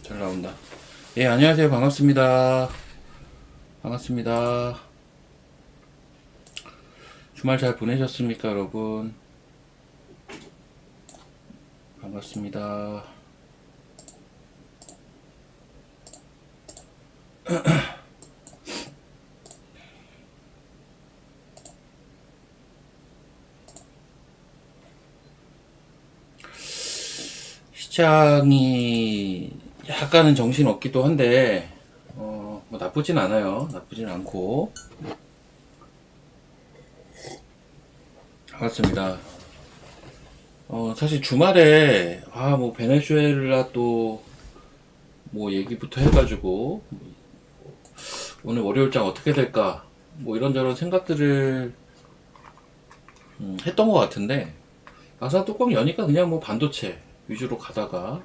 잘 나온다. 예, 안녕하세요. 반갑습니다. 반갑습니다. 주말 잘 보내셨습니까, 여러분? 반갑습니다. 시장이 약간은 정신없기도 한데, 뭐 나쁘진 않아요. 나쁘진 않고. 반갑습니다. 사실 주말에, 뭐, 베네수엘라 또, 뭐, 얘기부터 해가지고, 오늘 월요일장 어떻게 될까, 뭐, 이런저런 생각들을, 했던 것 같은데, 막상 뚜껑 여니까 그냥 뭐, 반도체 위주로 가다가,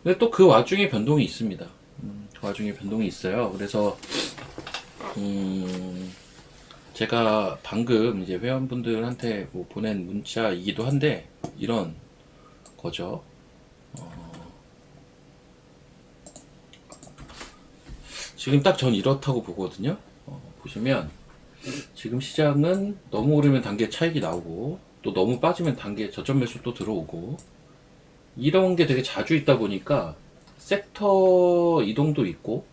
근데 또 그 와중에 변동이 있습니다. 그 와중에 변동이 있어요. 그래서, 제가 방금 이제 회원분들한테 뭐 보낸 문자이기도 한데, 이런 거죠. 지금 딱 전 이렇다고 보거든요. 보시면 지금 시장은 너무 오르면 단계 차익이 나오고 또 너무 빠지면 단계 저점 매수 또 들어오고 이런 게 되게 자주 있다 보니까 섹터 이동도 있고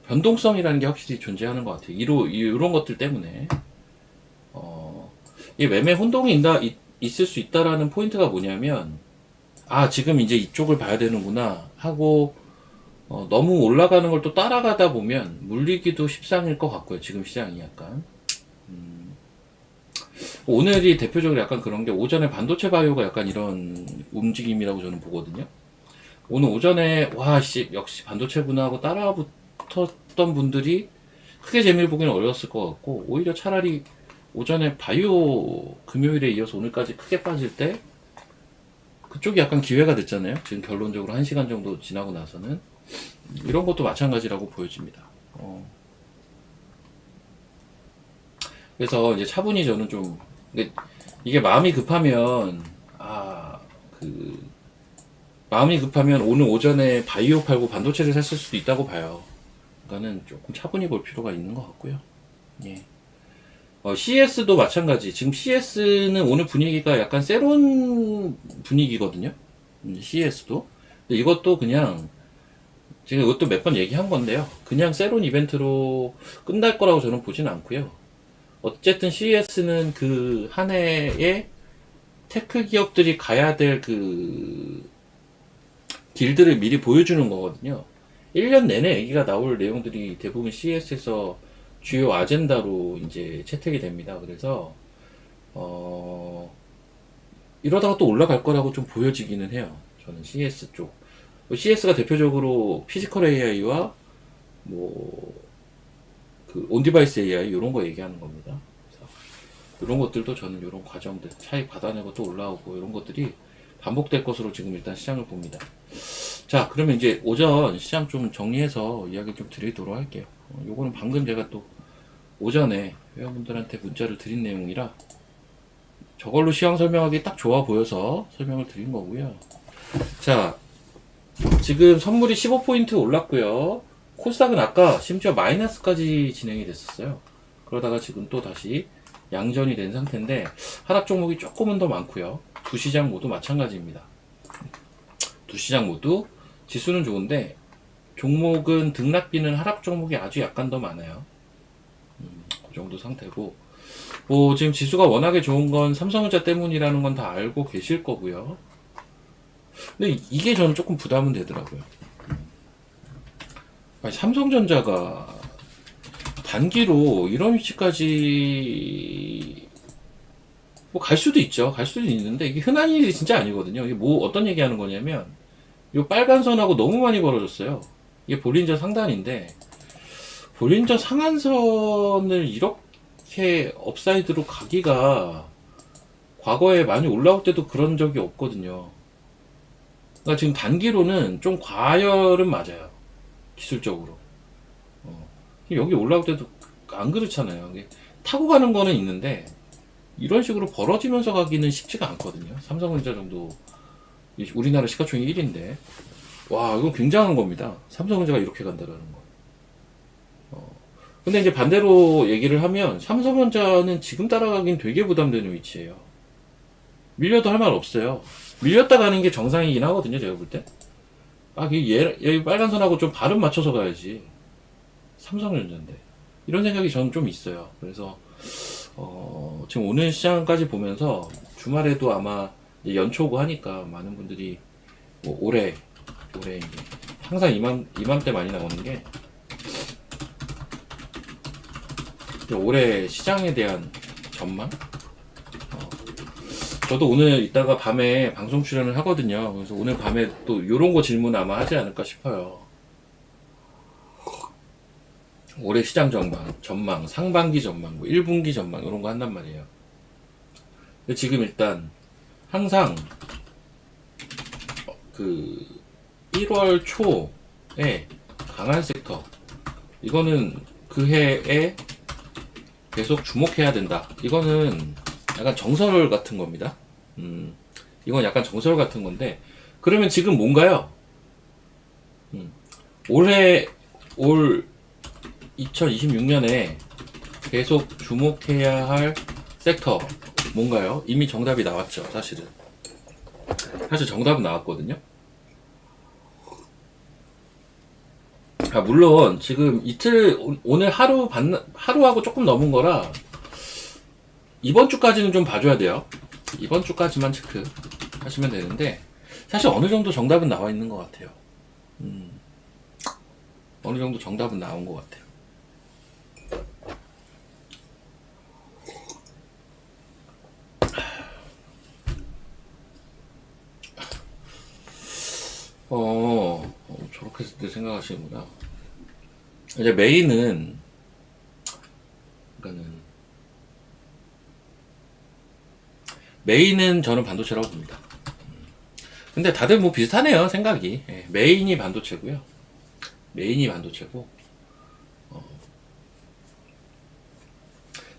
변동성이라는 게 확실히 존재하는 것 같아요. 이런 것들 때문에 이 매매 혼동이 있을 수 있다라는 포인트가 뭐냐면 지금 이제 이쪽을 봐야 되는구나 하고 너무 올라가는 걸 또 따라가다 보면 물리기도 십상일 것 같고요. 지금 시장이 약간. 오늘이 대표적으로 약간 그런 게 오전에 반도체 바이오가 약간 이런 움직임이라고 저는 보거든요. 오늘 오전에 역시 반도체구나 하고 따라붙었던 분들이 크게 재미를 보기는 어려웠을 것 같고 오히려 차라리 오전에 바이오 금요일에 이어서 오늘까지 크게 빠질 때 그쪽이 약간 기회가 됐잖아요. 지금 결론적으로 1시간 정도 지나고 나서는 이런 것도 마찬가지라고 보여집니다. 그래서 이제 차분히 저는 좀 이게 마음이 급하면 마음이 급하면 오늘 오전에 바이오 팔고 반도체를 샀을 수도 있다고 봐요. 그러니까는 조금 차분히 볼 필요가 있는 것 같고요. 예. CS도 마찬가지. 지금 CS는 오늘 분위기가 약간 세론 분위기거든요. CS도. 근데 이것도 그냥 제가 이것도 몇 번 얘기한 건데요. 그냥 세론 이벤트로 끝날 거라고 저는 보진 않고요. 어쨌든 CES는 그 한 해에 테크 기업들이 가야 될 그 길들을 미리 보여주는 거거든요. 1년 내내 얘기가 나올 내용들이 대부분 CES에서 주요 아젠다로 이제 채택이 됩니다. 그래서 이러다가 또 올라갈 거라고 좀 보여지기는 해요. 저는 CS 쪽. CS가 대표적으로 피지컬 AI와 뭐 그 온디바이스 AI 이런 거 얘기하는 겁니다. 이런 것들도 저는 이런 과정들 차익 받아내고 또 올라오고 이런 것들이 반복될 것으로 지금 일단 시장을 봅니다. 자, 그러면 이제 오전 시장 좀 정리해서 이야기 좀 드리도록 할게요. 요거는 방금 제가 또 오전에 회원분들한테 문자를 드린 내용이라 저걸로 시황 설명하기 딱 좋아 보여서 설명을 드린 거고요. 자, 지금 선물이 15포인트 올랐고요. 코스닥은 아까 심지어 마이너스까지 진행이 됐었어요. 그러다가 지금 또 다시 양전이 된 상태인데 하락 종목이 조금은 더 많고요. 두 시장 모두 마찬가지입니다. 두 시장 모두 지수는 좋은데 종목은 등락비는 하락 종목이 아주 약간 더 많아요. 그 정도 상태고 뭐 지금 지수가 워낙에 좋은 건 삼성전자 때문이라는 건 다 알고 계실 거고요. 근데 이게 저는 조금 부담은 되더라고요. 아니, 삼성전자가 단기로 이런 위치까지 뭐 갈 수도 있죠. 갈 수도 있는데 이게 흔한 일이 진짜 아니거든요. 이게 뭐 어떤 얘기하는 거냐면 이 빨간 선하고 너무 많이 벌어졌어요. 이게 볼린저 상단인데 볼린저 상한선을 이렇게 업사이드로 가기가 과거에 많이 올라올 때도 그런 적이 없거든요. 그러니까 지금 단기로는 좀 과열은 맞아요. 기술적으로. 여기 올라올 때도 안 그렇잖아요. 타고 가는 거는 있는데 이런 식으로 벌어지면서 가기는 쉽지가 않거든요. 삼성전자 정도 우리나라 시가총액 1인데. 와, 이건 굉장한 겁니다. 삼성전자가 이렇게 간다라는 거. 근데 이제 반대로 얘기를 하면 삼성전자는 지금 따라가긴 되게 부담되는 위치예요. 밀려도 할 말 없어요. 밀렸다 가는 게 정상이긴 하거든요, 제가 볼 때. 아, 얘 빨간 선하고 좀 발음 맞춰서 가야지. 삼성전자인데. 이런 생각이 저는 좀 있어요. 그래서, 지금 오늘 시장까지 보면서 주말에도 아마 이제 연초고 하니까 많은 분들이 뭐 올해 이제 항상 이맘때 많이 나오는 게 올해 시장에 대한 전망? 저도 오늘 이따가 밤에 방송 출연을 하거든요. 그래서 오늘 밤에 또 요런 거 질문 아마 하지 않을까 싶어요. 올해 시장 전망, 상반기 전망, 뭐 1분기 전망 이런 거 한단 말이에요. 근데 지금 일단 항상 그 1월 초에 강한 섹터, 이거는 그 해에 계속 주목해야 된다. 이거는 약간 정설 같은 겁니다. 이건 약간 정설 같은 건데, 그러면 지금 뭔가요? 올 2026년에 계속 주목해야 할 섹터 뭔가요? 이미 정답이 나왔죠, 사실은. 사실 정답은 나왔거든요. 물론 지금 오늘 하루하고 조금 넘은 거라 이번 주까지는 좀 봐줘야 돼요. 이번 주까지만 체크 하시면 되는데, 사실 어느 정도 정답은 나와 있는 것 같아요. 어느 정도 정답은 나온 것 같아요. 저렇게 생각하시는구나. 이제 메인은 저는 반도체라고 봅니다. 근데 다들 뭐 비슷하네요, 생각이. 메인이 반도체고요. 메인이 반도체고,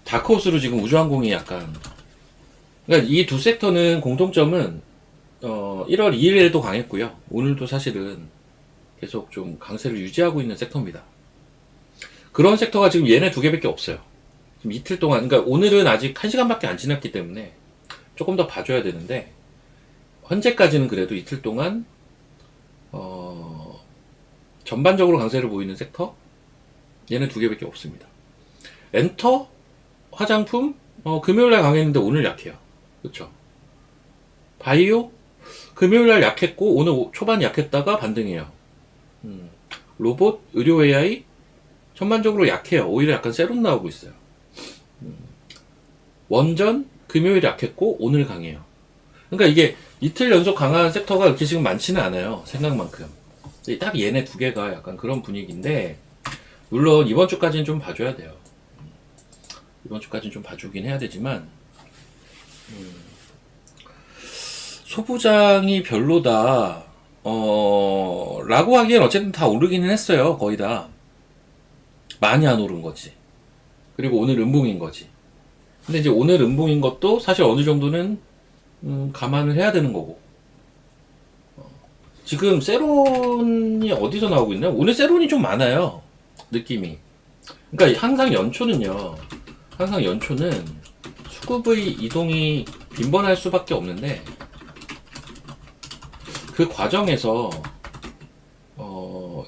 다크호스로 지금 우주항공이 약간, 그러니까 이 두 섹터는 공통점은 1월 2일에도 강했고요. 오늘도 사실은 계속 좀 강세를 유지하고 있는 섹터입니다. 그런 섹터가 지금 얘네 두 개밖에 없어요. 지금 이틀 동안, 그러니까 오늘은 아직 1시간밖에 안 지났기 때문에 조금 더 봐줘야 되는데, 현재까지는 그래도 이틀 동안 전반적으로 강세를 보이는 섹터, 얘는 두 개밖에 없습니다. 엔터, 화장품, 금요일날 강했는데 오늘 약해요. 그렇죠? 바이오, 금요일날 약했고 오늘 초반 약했다가 반등해요. 로봇, 의료 AI 전반적으로 약해요. 오히려 약간 세론 나오고 있어요. 원전, 금요일 약했고 오늘 강해요. 그러니까 이게 이틀 연속 강한 섹터가 이렇게 지금 많지는 않아요, 생각만큼. 딱 얘네 두 개가 약간 그런 분위기인데, 물론 이번 주까지는 좀 봐줘야 돼요. 이번 주까지는 좀 봐주긴 해야 되지만, 소부장이 별로다 라고 하기엔 어쨌든 다 오르기는 했어요. 거의 다 많이 안 오른 거지. 그리고 오늘 음봉인 거지. 근데 이제 오늘 음봉인 것도 사실 어느 정도는 감안을 해야 되는 거고. 지금 세론이 어디서 나오고 있나요? 오늘 세론이 좀 많아요, 느낌이. 그러니까 항상 연초는 수급의 이동이 빈번할 수밖에 없는데, 그 과정에서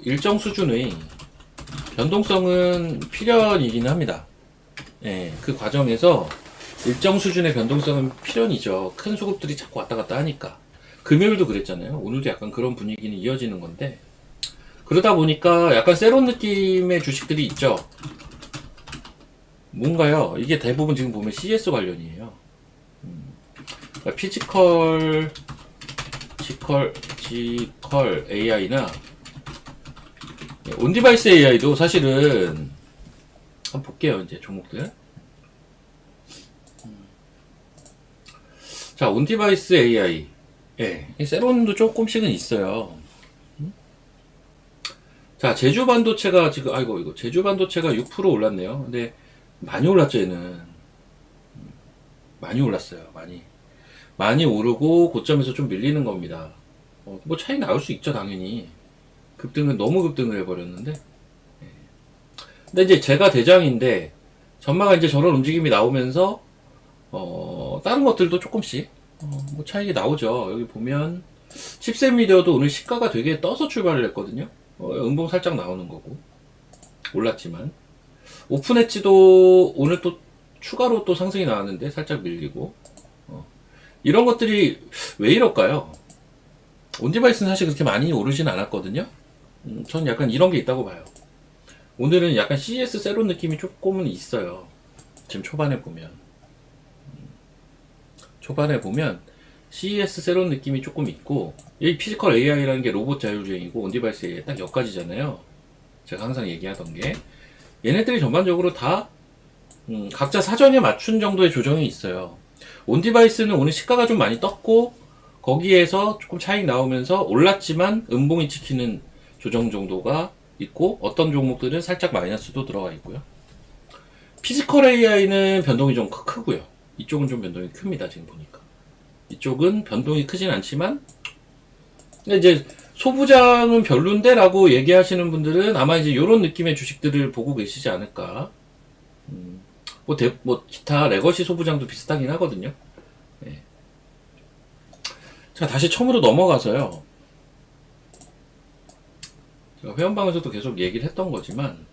일정 수준의 변동성은 필연이긴 합니다. 예, 그 과정에서 일정 수준의 변동성은 필연이죠. 큰 수급들이 자꾸 왔다 갔다 하니까. 금요일도 그랬잖아요. 오늘도 약간 그런 분위기는 이어지는 건데, 그러다 보니까 약간 세론 느낌의 주식들이 있죠. 뭔가요? 이게 대부분 지금 보면 CS 관련이에요. 그러니까 피지컬 AI나 온디바이스 AI도 사실은 한번 볼게요. 이제 종목들. 자, 온디바이스 AI. 예, 세론도 조금씩은 있어요. 자, 제주 반도체가 지금, 제주 반도체가 6% 올랐네요. 근데 많이 올랐죠, 얘는. 많이 올랐어요, 많이 오르고 고점에서 좀 밀리는 겁니다. 뭐 차이 나올 수 있죠, 당연히. 급등은 너무 급등을 해버렸는데. 근데 이제 제가 대장인데 전마가 이제 저런 움직임이 나오면서 다른 것들도 조금씩 뭐 차이가 나오죠. 여기 보면 칩셋 미디어도 오늘 시가가 되게 떠서 출발을 했거든요. 음봉 살짝 나오는 거고 올랐지만 오픈 엣지도 오늘 또 추가로 또 상승이 나왔는데 살짝 밀리고 이런 것들이 왜 이럴까요? 온디바이스는 사실 그렇게 많이 오르진 않았거든요. 전 약간 이런 게 있다고 봐요. 오늘은 약간 CES 세론 느낌이 조금은 있어요. 지금 초반에 보면 CES 세론 느낌이 조금 있고, 이 피지컬 AI라는 게 로봇 자율주행이고 온디바이스 AI 딱 여기까지잖아요. 제가 항상 얘기하던 게 얘네들이 전반적으로 다 각자 사전에 맞춘 정도의 조정이 있어요. 온디바이스는 오늘 시가가 좀 많이 떴고 거기에서 조금 차익 나오면서 올랐지만 음봉이 찍히는 조정 정도가 있고, 어떤 종목들은 살짝 마이너스도 들어가 있고요. 피지컬 AI는 변동이 좀 크고요. 이쪽은 좀 변동이 큽니다. 지금 보니까 이쪽은 변동이 크진 않지만, 근데 이제 소부장은 별론데 라고 얘기하시는 분들은 아마 이제 이런 느낌의 주식들을 보고 계시지 않을까. 뭐 기타 레거시 소부장도 비슷하긴 하거든요. 네. 자, 다시 처음으로 넘어가서요. 제가 회원방에서도 계속 얘기를 했던 거지만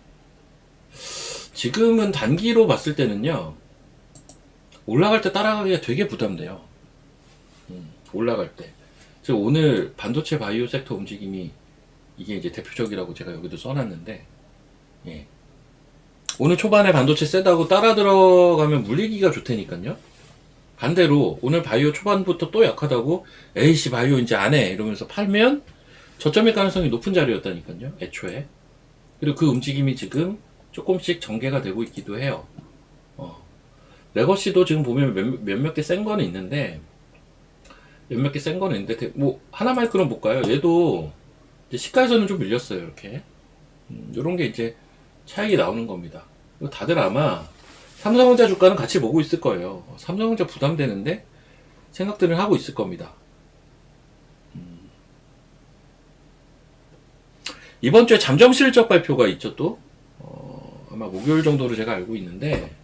지금은 단기로 봤을 때는요, 올라갈 때 따라가기가 되게 부담돼요. 올라갈 때. 즉 오늘 반도체 바이오 섹터 움직임이 이게 이제 대표적이라고 제가 여기도 써놨는데, 예. 오늘 초반에 반도체 세다고 따라 들어가면 물리기가 좋다니까요. 반대로 오늘 바이오 초반부터 또 약하다고 에이씨 바이오 이제 안 해 이러면서 팔면 저점일 가능성이 높은 자리였다니까요, 애초에. 그리고 그 움직임이 지금 조금씩 전개가 되고 있기도 해요. 레거시도 지금 보면 몇몇 개 센 거는 있는데, 뭐 하나마이크론 볼까요? 얘도 이제 시가에서는 좀 밀렸어요. 이렇게 요런 게 이제 차익이 나오는 겁니다. 다들 아마 삼성전자 주가는 같이 보고 있을 거예요. 삼성전자 부담되는데 생각들을 하고 있을 겁니다. 이번 주에 잠정 실적 발표가 있죠. 또 아마 목요일 정도로 제가 알고 있는데,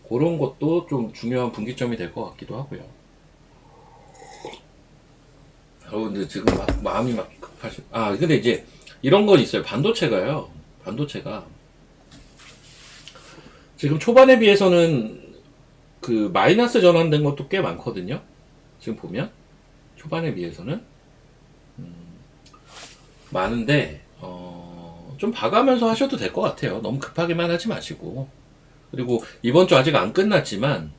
그런 것도 좀 중요한 분기점이 될 것 같기도 하고요. 여러분들 지금 마음이 막 급하시. 근데 이제 이런 건 있어요. 반도체가 지금 초반에 비해서는 그 마이너스 전환된 것도 꽤 많거든요. 지금 보면 초반에 비해서는 많은데 좀 봐가면서 하셔도 될 것 같아요. 너무 급하게만 하지 마시고. 그리고 이번 주 아직 안 끝났지만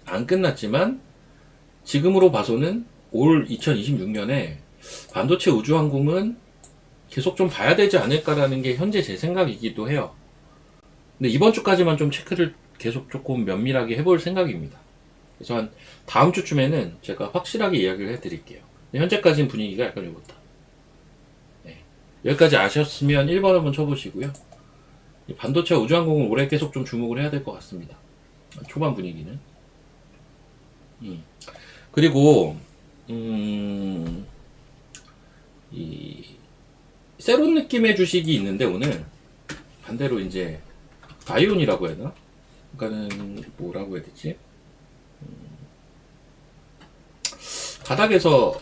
지금으로 봐서는 올 2026년에 반도체 우주항공은 계속 좀 봐야 되지 않을까라는 게 현재 제 생각이기도 해요. 근데 이번 주까지만 좀 체크를 계속 조금 면밀하게 해볼 생각입니다. 그래서 한 다음 주쯤에는 제가 확실하게 이야기를 해드릴게요. 현재까지는 분위기가 약간 이렇다. 네. 여기까지 아셨으면 1번 한번 쳐보시고요. 반도체 우주항공은 올해 계속 좀 주목을 해야 될 것 같습니다. 초반 분위기는. 그리고 이 세론 느낌의 주식이 있는데, 오늘 반대로 이제 바이온이라고 해야 되나? 그러니까는 뭐라고 해야 되지? 바닥에서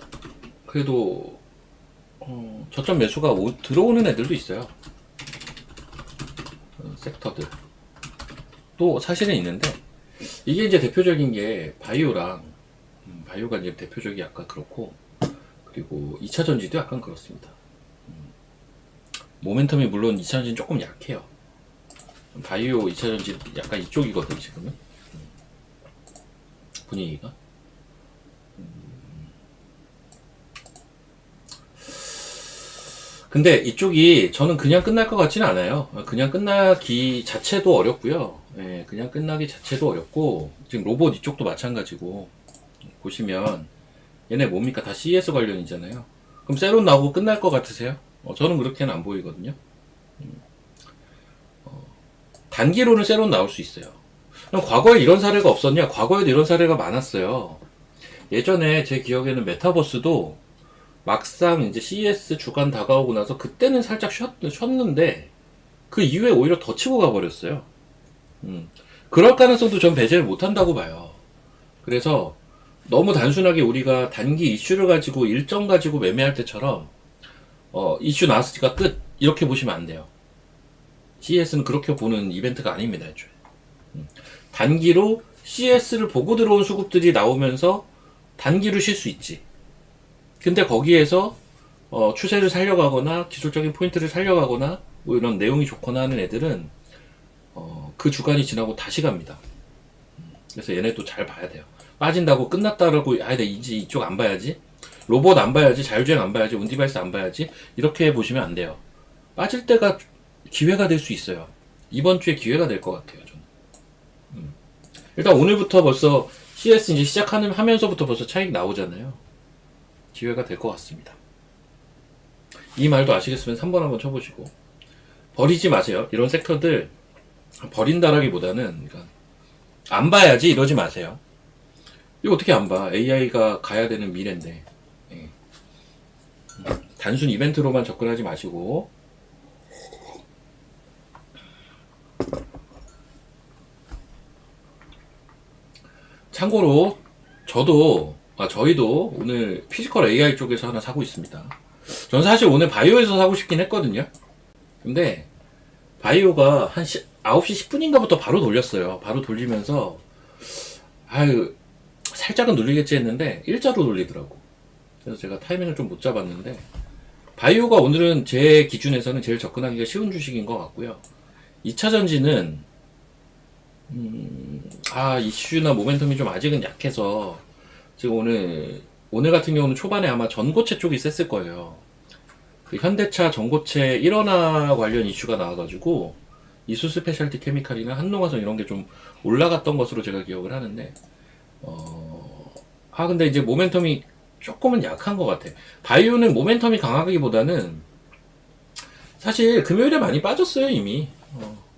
그래도 저점 매수가 들어오는 애들도 있어요. 섹터들 또 사실은 있는데, 이게 이제 대표적인 게 바이오가 이제 대표적이 약간 그렇고, 그리고 2차전지도 약간 그렇습니다. 모멘텀이 물론 2차전지는 조금 약해요. 바이오 2차전지 약간 이쪽이거든 지금은 분위기가. 근데 이쪽이 저는 그냥 끝날 것 같지는 않아요. 그냥 끝나기 자체도 어렵고요. 예, 그냥 끝나기 자체도 어렵고, 지금 로봇 이쪽도 마찬가지고, 보시면 얘네 뭡니까? 다 CES 관련이잖아요. 그럼 세론 나오고 끝날 것 같으세요? 저는 그렇게는 안 보이거든요. 단기로는 세론 나올 수 있어요. 그럼 과거에 이런 사례가 없었냐? 과거에도 이런 사례가 많았어요. 예전에 제 기억에는 메타버스도 막상 이제 CES 주간 다가오고 나서 그때는 살짝 쉬었는데 그 이후에 오히려 더 치고 가버렸어요. 그럴 가능성도 전 배제를 못한다고 봐요. 그래서 너무 단순하게 우리가 단기 이슈를 가지고 일정 가지고 매매할 때처럼 이슈 나왔으니까 끝 이렇게 보시면 안 돼요. CES는 그렇게 보는 이벤트가 아닙니다. 애초에. 단기로 CES를 보고 들어온 수급들이 나오면서 단기로 쉴 수 있지. 근데 거기에서 추세를 살려가거나 기술적인 포인트를 살려가거나 뭐 이런 내용이 좋거나 하는 애들은 그 주간이 지나고 다시 갑니다. 그래서 얘네도 잘 봐야 돼요. 빠진다고 끝났다라고 아, 내 이제 이쪽 안 봐야지. 로봇 안 봐야지. 자율주행 안 봐야지. 온디바이스 안 봐야지. 이렇게 보시면 안 돼요. 빠질 때가 기회가 될 수 있어요. 이번 주에 기회가 될 것 같아요. 저는. 일단 오늘부터 벌써 CS 이제 하면서부터 벌써 차익 나오잖아요. 기회가 될 것 같습니다. 이 말도 아시겠으면 3번 한번 쳐보시고 버리지 마세요. 이런 섹터들 버린다라기보다는 그러니까 안 봐야지 이러지 마세요. 이거 어떻게 안 봐? AI가 가야 되는 미래인데. 예. 단순 이벤트로만 접근하지 마시고 참고로 저희도 오늘 피지컬 AI 쪽에서 하나 사고 있습니다. 저는 사실 오늘 바이오에서 사고 싶긴 했거든요. 근데 바이오가 한 9시 10분인가부터 바로 돌렸어요. 바로 돌리면서 아유 살짝은 눌리겠지 했는데 일자로 돌리더라고. 그래서 제가 타이밍을 좀 못 잡았는데 바이오가 오늘은 제 기준에서는 제일 접근하기가 쉬운 주식인 것 같고요. 2차전지는 이슈나 모멘텀이 좀 아직은 약해서 지금 오늘 같은 경우는 초반에 아마 전고체 쪽이 셌을 거예요. 그 현대차 전고체 1원화 관련 이슈가 나와가지고 이수 스페셜티 케미칼이나 한농화성 이런 게 좀 올라갔던 것으로 제가 기억을 하는데 근데 이제 모멘텀이 조금은 약한 것 같아. 바이오는 모멘텀이 강하기보다는 사실 금요일에 많이 빠졌어요 이미.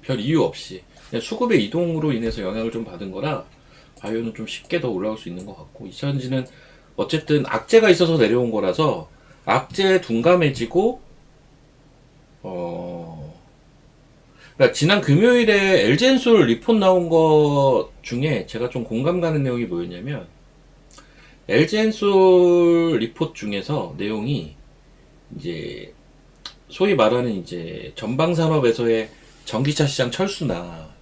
별 이유 없이 그냥 수급의 이동으로 인해서 영향을 좀 받은 거라 바이오는 좀 쉽게 더 올라올 수 있는 것 같고, 이차전지는 어쨌든 악재가 있어서 내려온 거라서 악재에 둔감해지고 그러니까 지난 금요일에 LG엔솔 리포트 나온 것 중에 제가 좀 공감 가는 내용이 뭐였냐면, LG엔솔 리포트 중에서 내용이 이제 소위 말하는 이제 전방산업에서의 전기차 시장 철수나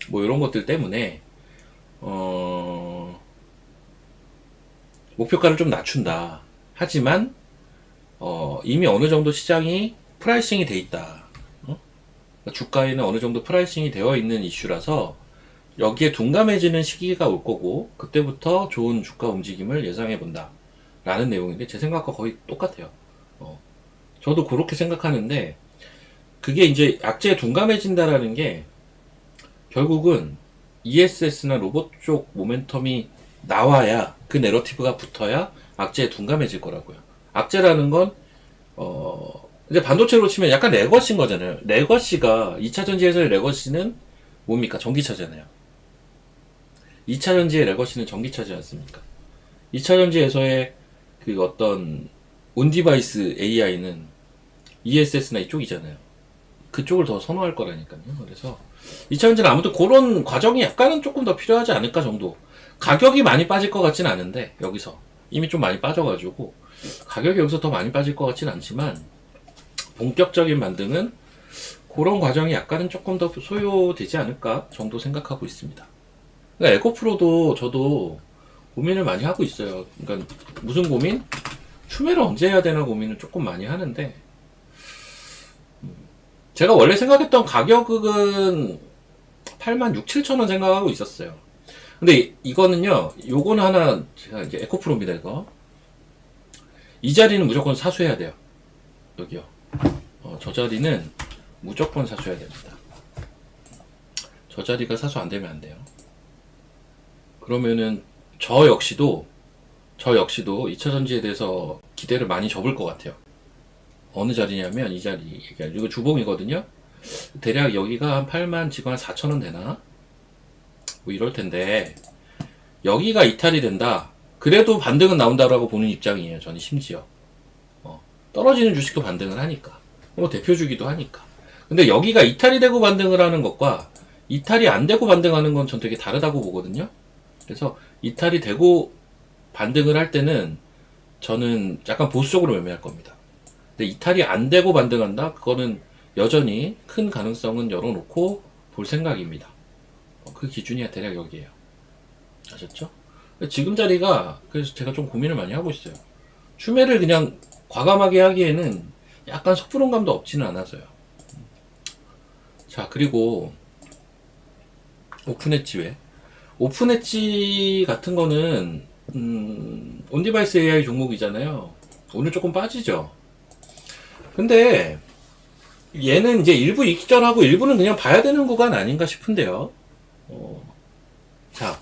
뭐 이런 것들 때문에 목표가를 좀 낮춘다. 하지만 이미 어느 정도 시장이 프라이싱이 돼 있다. 주가에는 어느 정도 프라이싱이 되어 있는 이슈라서 여기에 둔감해지는 시기가 올 거고 그때부터 좋은 주가 움직임을 예상해 본다 라는 내용인데, 제 생각과 거의 똑같아요. 저도 그렇게 생각하는데, 그게 이제 악재에 둔감해진다라는 게 결국은 ESS나 로봇 쪽 모멘텀이 나와야, 그 내러티브가 붙어야 악재에 둔감해질 거라고요. 악재라는 건 이제 반도체로 치면 약간 레거시인 거잖아요. 레거시가 2차전지에서의 레거시는 뭡니까? 전기차잖아요. 2차전지의 레거시는 전기차지 않습니까? 2차전지에서의 그 어떤 온디바이스 AI는 ESS나 이쪽이잖아요. 그쪽을 더 선호할 거라니까요. 그래서 2차전지는 아무튼 그런 과정이 약간은 조금 더 필요하지 않을까 정도. 가격이 많이 빠질 것 같진 않은데, 여기서 이미 좀 많이 빠져가지고 가격이 여기서 더 많이 빠질 것 같진 않지만 본격적인 반등은 그런 과정이 약간은 조금 더 소요되지 않을까 정도 생각하고 있습니다. 그러니까 에코프로도 저도 고민을 많이 하고 있어요. 그러니까 무슨 고민? 추매를 언제 해야 되나 고민을 조금 많이 하는데, 제가 원래 생각했던 가격은 86,000, 7,000원 생각하고 있었어요. 근데 이거는요, 요거는 하나, 제가 이제 에코프로입니다, 이거. 이 자리는 무조건 사수해야 돼요. 여기요. 저 자리는 무조건 사수해야 됩니다. 저 자리가 사수 안 되면 안 돼요. 그러면은 저 역시도 2차전지에 대해서 기대를 많이 접을 것 같아요. 어느 자리냐면 이 자리, 이거 주봉이거든요. 대략 여기가 한 8만 지금 한 4,000원 되나? 뭐 이럴 텐데, 여기가 이탈이 된다. 그래도 반등은 나온다라고 보는 입장이에요. 저는 심지어. 떨어지는 주식도 반등을 하니까. 뭐 대표주기도 하니까. 근데 여기가 이탈이 되고 반등을 하는 것과 이탈이 안 되고 반등하는 건 전 되게 다르다고 보거든요. 그래서 이탈이 되고 반등을 할 때는 저는 약간 보수적으로 매매할 겁니다. 근데 이탈이 안 되고 반등한다? 그거는 여전히 큰 가능성은 열어놓고 볼 생각입니다. 그 기준이 대략 여기에요. 아셨죠? 지금 자리가 그래서 제가 좀 고민을 많이 하고 있어요. 추매를 그냥 과감하게 하기에는 약간 섣부른감도 없지는 않아서요. 자, 그리고 오픈엣지 외 오픈엣지 같은 거는 온디바이스 AI 종목이잖아요. 오늘 조금 빠지죠. 근데 얘는 이제 일부 익절하고 일부는 그냥 봐야 되는 구간 아닌가 싶은데요. 자,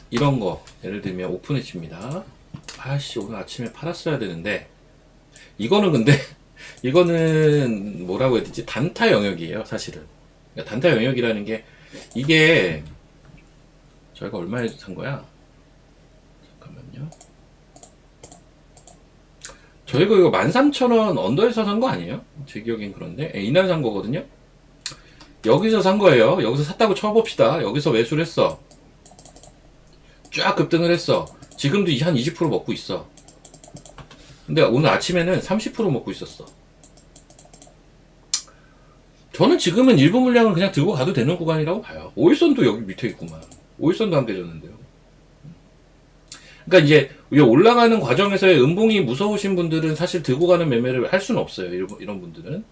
이런 거 예를 들면 오픈엣지입니다. 아씨, 오늘 아침에 팔았어야 되는데 이거는 근데 이거는 뭐라고 해야 되지? 단타 영역이에요, 사실은. 그러니까 단타 영역이라는 게 이게 저희가 얼마에 산 거야? 잠깐만요. 저희가 이거 13,000원 언더에서 산 거 아니에요? 제 기억엔 그런데. 이날 산 거거든요? 여기서 산 거예요. 여기서 샀다고 쳐봅시다. 여기서 매수를 했어. 쫙 급등을 했어. 지금도 한 20% 먹고 있어. 근데 오늘 아침에는 30% 먹고 있었어. 저는 지금은 일부 물량을 그냥 들고 가도 되는 구간이라고 봐요. 오일선도 여기 밑에 있구만. 오일선도 안 깨졌는데요. 그러니까 이제 올라가는 과정에서의 음봉이 무서우신 분들은 사실 들고 가는 매매를 할 수는 없어요. 이런 분들은.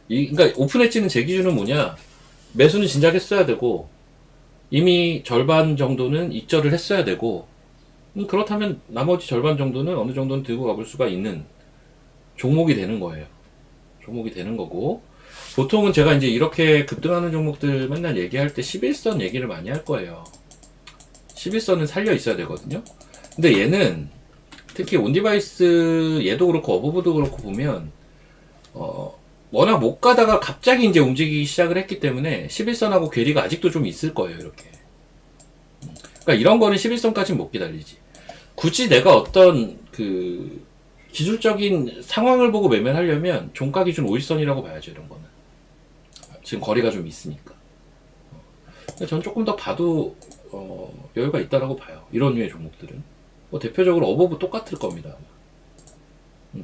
그러니까 오픈엣지는 제 기준은 뭐냐? 매수는 진작 했어야 되고 이미 절반 정도는 익절을 했어야 되고 그렇다면 나머지 절반 정도는 어느 정도는 들고 가볼 수가 있는 종목이 되는 거예요. 종목이 되는 거고 보통은 제가 이제 이렇게 급등하는 종목들 맨날 얘기할 때 11선 얘기를 많이 할 거예요. 11선은 살려 있어야 되거든요. 근데 얘는 특히 온디바이스 얘도 그렇고 어버브도 그렇고 보면 워낙 못 가다가 갑자기 이제 움직이기 시작을 했기 때문에 11선하고 괴리가 아직도 좀 있을 거예요, 이렇게. 그러니까 이런 거는 11선까지는 못 기다리지. 굳이 내가 어떤 그 기술적인 상황을 보고 매매를 하려면 종가 기준 5일선이라고 봐야죠, 이런 거는. 지금 거리가 좀 있으니까. 근데 전 조금 더 봐도 여유가 있다라고 봐요. 이런 류의 종목들은. 뭐 대표적으로 어버브 똑같을 겁니다.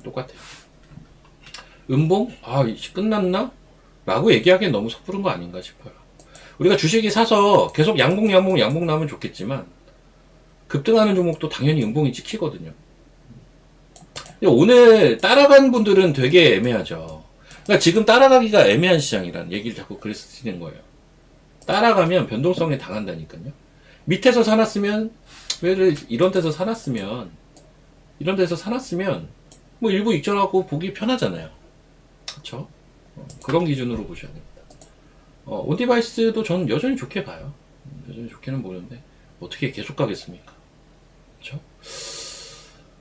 똑같아요. 음봉? 아, 끝났나? 라고 얘기하기엔 너무 섣부른 거 아닌가 싶어요. 우리가 주식이 사서 계속 양봉 나면 좋겠지만 급등하는 종목도 당연히 음봉이 찍히거든요. 오늘 따라간 분들은 되게 애매하죠. 그러니까 지금 따라가기가 애매한 시장이라는 얘기를 자꾸 그래서 드리는 거예요. 따라가면 변동성에 당한다니까요. 밑에서 사놨으면 이런 데서 사놨으면 뭐 일부 익절하고 보기 편하잖아요. 그렇죠? 그런 기준으로 보셔야 됩니다. 온디바이스도 저는 여전히 좋게 봐요. 여전히 좋게는 보는데 어떻게 계속 가겠습니까? 그렇죠?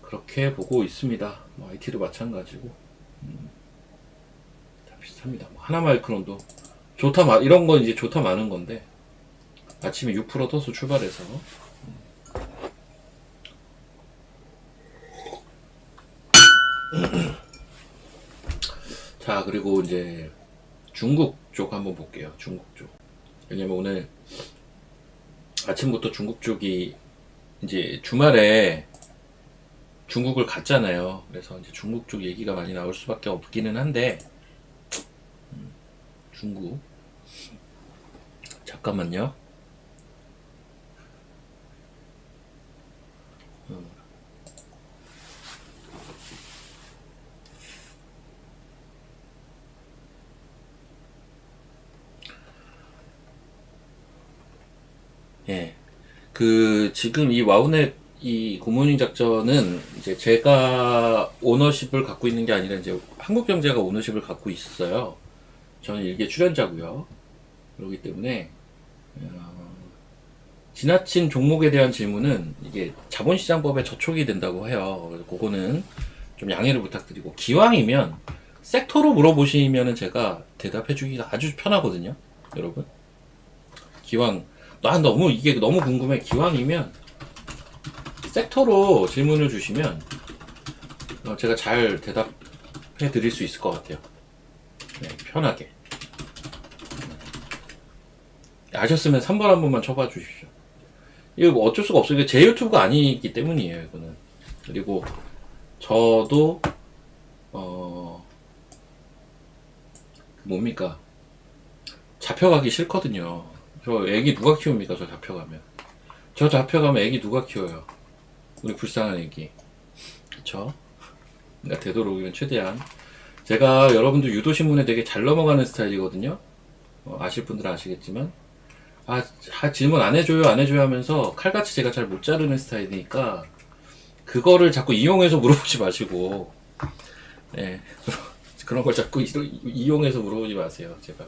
그렇게 보고 있습니다. 뭐 IT도 마찬가지고 다 비슷합니다. 뭐 하나마이크론도 좋다 이런 건 이제 좋다 많은 건데 아침에 6% 떠서 출발해서 자, 그리고 이제 중국 쪽 한번 볼게요. 중국 쪽. 왜냐면 오늘 아침부터 중국 쪽이 이제 주말에 중국을 갔잖아요. 그래서 이제 중국 쪽 얘기가 많이 나올 수밖에 없기는 한데 중국 잠깐만요. 예. 지금 이 와우넷 이 굿모닝 작전은 이제 제가 오너십을 갖고 있는 게 아니라 이제 한국경제가 오너십을 갖고 있어요. 저는 일개 출연자고요. 그렇기 때문에 지나친 종목에 대한 질문은 이게 자본시장법에 저촉이 된다고 해요. 그래서 그거는 좀 양해를 부탁드리고 기왕이면 섹터로 물어보시면은 제가 대답해주기가 아주 편하거든요, 여러분. 기왕 이게 너무 궁금해. 기왕이면 섹터로 질문을 주시면 제가 잘 대답해 드릴 수 있을 것 같아요. 네, 편하게. 아셨으면 3번 한 번만 쳐봐 주십시오. 이거 뭐 어쩔 수가 없어요. 이게 제 유튜브가 아니기 때문이에요, 이거는. 그리고 저도 뭡니까? 잡혀가기 싫거든요. 저 애기 누가 키웁니까? 저 잡혀가면. 저 잡혀가면 애기 누가 키워요? 우리 불쌍한 애기. 그쵸? 그러니까 되도록이면 최대한. 제가 여러분들 유도신문에 되게 잘 넘어가는 스타일이거든요. 아실 분들은 아시겠지만. 질문 안 해줘요, 안 해줘요 하면서 칼같이 제가 잘 못 자르는 스타일이니까, 그거를 자꾸 이용해서 물어보지 마시고, 네. 그런 걸 자꾸 이용해서 물어보지 마세요, 제가.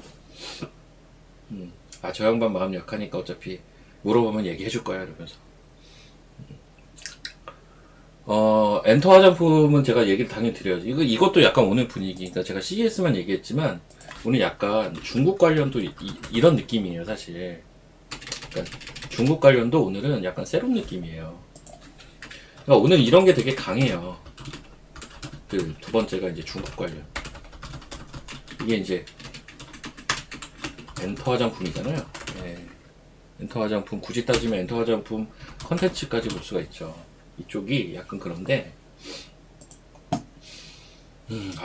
저 양반 마음 약하니까 어차피 물어보면 얘기해 줄 거야, 이러면서. 엔터 화장품은 제가 얘기를 당연히 드려야죠. 이것도 약간 오늘 분위기. 그러니까 제가 CES만 얘기했지만, 오늘 약간 중국 관련도 이런 느낌이에요, 사실. 그러니까 중국 관련도 오늘은 약간 세롬 느낌이에요. 그러니까 오늘 이런 게 되게 강해요. 그 두 번째가 이제 중국 관련. 이게 이제 엔터 화장품이잖아요. 네. 엔터 화장품, 굳이 따지면 엔터 화장품 컨텐츠까지 볼 수가 있죠. 이쪽이 약간 그런데,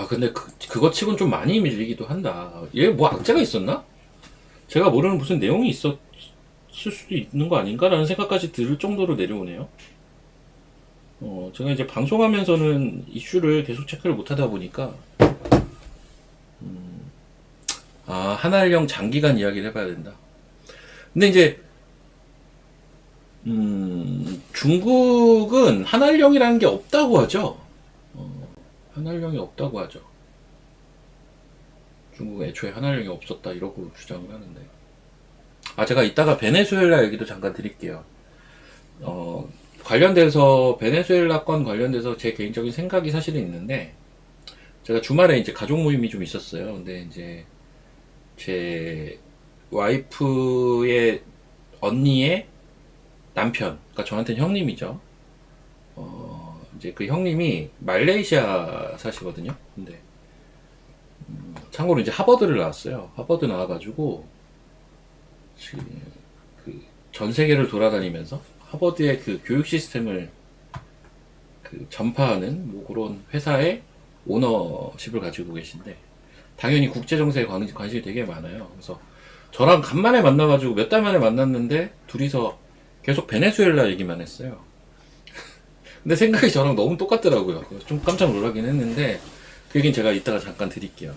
근데 그거 치곤 좀 많이 밀리기도 한다. 얘 뭐 악재가 있었나? 제가 모르는 무슨 내용이 있었을 수도 있는 거 아닌가라는 생각까지 들 정도로 내려오네요. 제가 이제 방송하면서는 이슈를 계속 체크를 못 하다 보니까, 한알령 장기간 이야기를 해봐야 된다. 근데 이제, 중국은 한알령이라는 게 없다고 하죠. 한알령이 없다고 하죠. 중국은 애초에 한알령이 없었다 이러고 주장을 하는데. 제가 이따가 베네수엘라 얘기도 잠깐 드릴게요. 관련돼서 베네수엘라 건 관련돼서 제 개인적인 생각이 사실은 있는데, 제가 주말에 이제 가족 모임이 좀 있었어요. 근데 이제 제 와이프의 언니의 남편, 그러니까 저한테는 형님이죠. 이제 그 형님이 말레이시아 사시거든요. 근데 참고로 이제 하버드를 나왔어요. 하버드 나와가지고 지금 그 전 세계를 돌아다니면서 하버드의 그 교육 시스템을 그 전파하는 뭐 그런 회사의 오너십을 가지고 계신데, 당연히 국제 정세에 관심이 되게 많아요. 그래서 저랑 간만에 만나가지고 몇 달 만에 만났는데 둘이서 계속 베네수엘라 얘기만 했어요. 근데 생각이 저랑 너무 똑같더라고요. 그래서 좀 깜짝 놀라긴 했는데, 그 얘기는 제가 이따가 잠깐 드릴게요.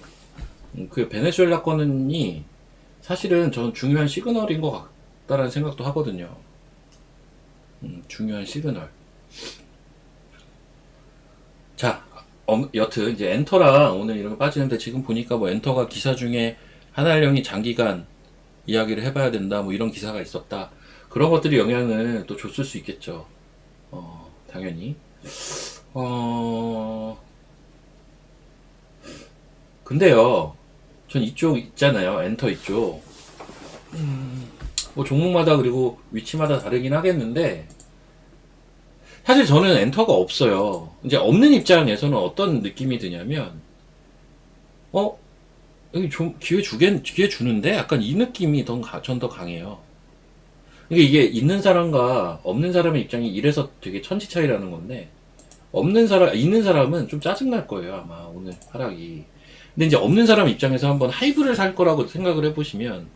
그 베네수엘라 건이 사실은 저는 중요한 시그널인 것 같다라는 생각도 하거든요. 중요한 시그널. 자, 여튼 이제 엔터랑 오늘 이런 거 빠지는데, 지금 보니까 뭐 엔터가 기사 중에 한알령이 장기간 이야기를 해봐야 된다 뭐 이런 기사가 있었다. 그런 것들이 영향을 또 줬을 수 있겠죠. 당연히. 근데요, 전 이쪽 있잖아요. 엔터 이쪽. 뭐 종목마다 그리고 위치마다 다르긴 하겠는데, 사실 저는 엔터가 없어요. 이제 없는 입장에서는 어떤 느낌이 드냐면, 여기 좀 기회 주는데? 약간 이 느낌이 전 더 강해요. 이게 있는 사람과 없는 사람의 입장이 이래서 되게 천지 차이라는 건데, 있는 사람은 좀 짜증날 거예요, 아마, 오늘 하락이. 근데 이제 없는 사람 입장에서 한번 하이브를 살 거라고 생각을 해보시면,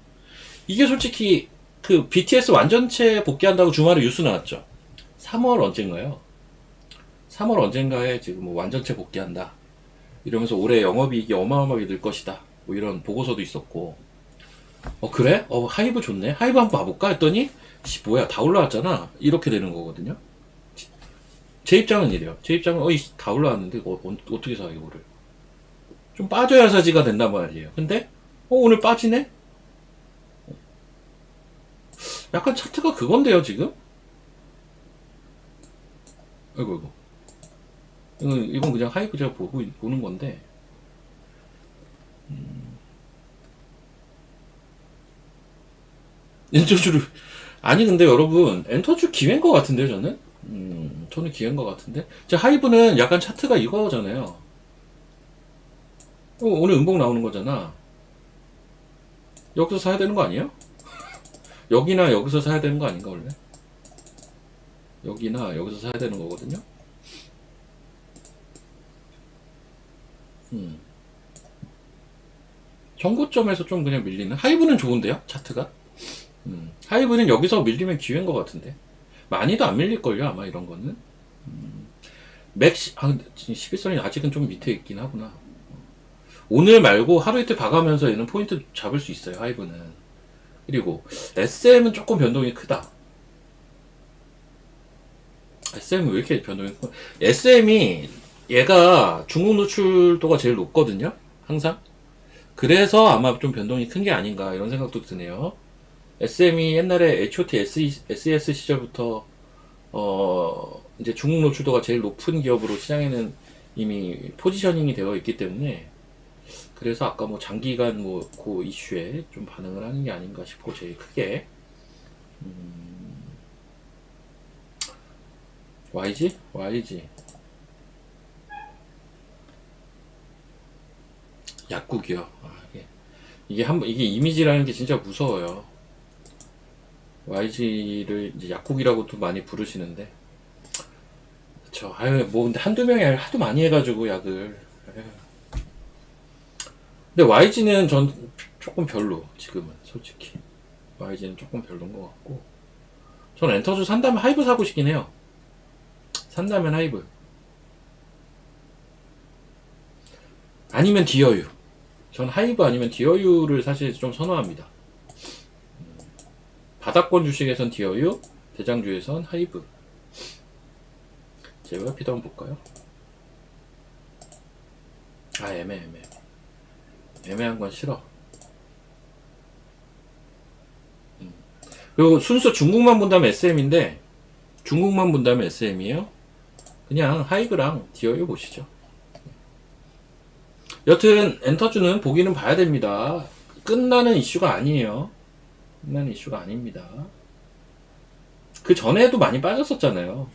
이게 솔직히, 그 BTS 완전체 복귀한다고 주말에 뉴스 나왔죠. 3월 언젠가요? 3월 언젠가에 지금 뭐 완전체 복귀한다. 이러면서 올해 영업이익이 어마어마하게 늘 것이다. 뭐 이런 보고서도 있었고. 그래? 하이브 좋네? 하이브 한번 봐볼까? 했더니, 뭐야, 다 올라왔잖아? 이렇게 되는 거거든요? 제 입장은 이래요. 제 입장은, 다 올라왔는데, 어떻게 사, 이거를. 좀 빠져야 사지가 된단 말이에요. 근데, 오늘 빠지네? 약간 차트가 그건데요, 지금? 아이고. 이건 그냥 하이브 제가 보는 건데, 엔터주를, 아니, 근데 여러분, 엔터주 기회인 것 같은데요, 저는? 저는 기회인 것 같은데. 하이브는 약간 차트가 이거잖아요. 오늘 음봉 나오는 거잖아. 여기서 사야 되는 거 아니에요? 여기나 여기서 사야 되는 거 아닌가 원래? 여기나 여기서 사야 되는 거거든요. 정고점에서 좀 그냥 밀리는. 하이브는 좋은데요, 차트가. 하이브는 여기서 밀리면 기회인 것 같은데. 많이도 안 밀릴걸요, 아마 이런 거는. 근데 11선이 아직은 좀 밑에 있긴 하구나. 오늘 말고 하루 이틀 봐가면서 얘는 포인트 잡을 수 있어요, 하이브는. 그리고 SM은 조금 변동이 크다. SM은 왜 이렇게 변동이 크다? SM이 얘가 중국 노출도가 제일 높거든요, 항상. 그래서 아마 좀 변동이 큰 게 아닌가 이런 생각도 드네요. SM이 옛날에 HOT, SES 시절부터 이제 중국 노출도가 제일 높은 기업으로 시장에는 이미 포지셔닝이 되어 있기 때문에, 그래서 아까 뭐 장기간 뭐 그 이슈에 좀 반응을 하는 게 아닌가 싶고, 제일 크게. YG 약국이요. 이게 이미지라는 게 진짜 무서워요. YG를 이제 약국이라고도 많이 부르시는데, 그쵸. 뭐 근데 한두 명이 아니라 하도 많이 해가지고 약을. 근데 YG는 전 조금 별로, 지금은 솔직히. YG는 조금 별로인 것 같고, 전 엔터주 산다면 하이브 사고 싶긴 해요. 산다면 하이브. 아니면 디어유. 전 하이브 아니면 디어유를 사실 좀 선호합니다. 바닥권 주식에선 디어유, 대장주에선 하이브. JYP도 한번 볼까요? 애매한 건 싫어. 그리고 순수 중국만 본다면 SM인데, 중국만 본다면 SM이에요. 그냥 하이브랑 디어유 보시죠. 여튼 엔터주는 보기는 봐야 됩니다. 끝나는 이슈가 아니에요. 끝나는 이슈가 아닙니다. 그 전에도 많이 빠졌었잖아요.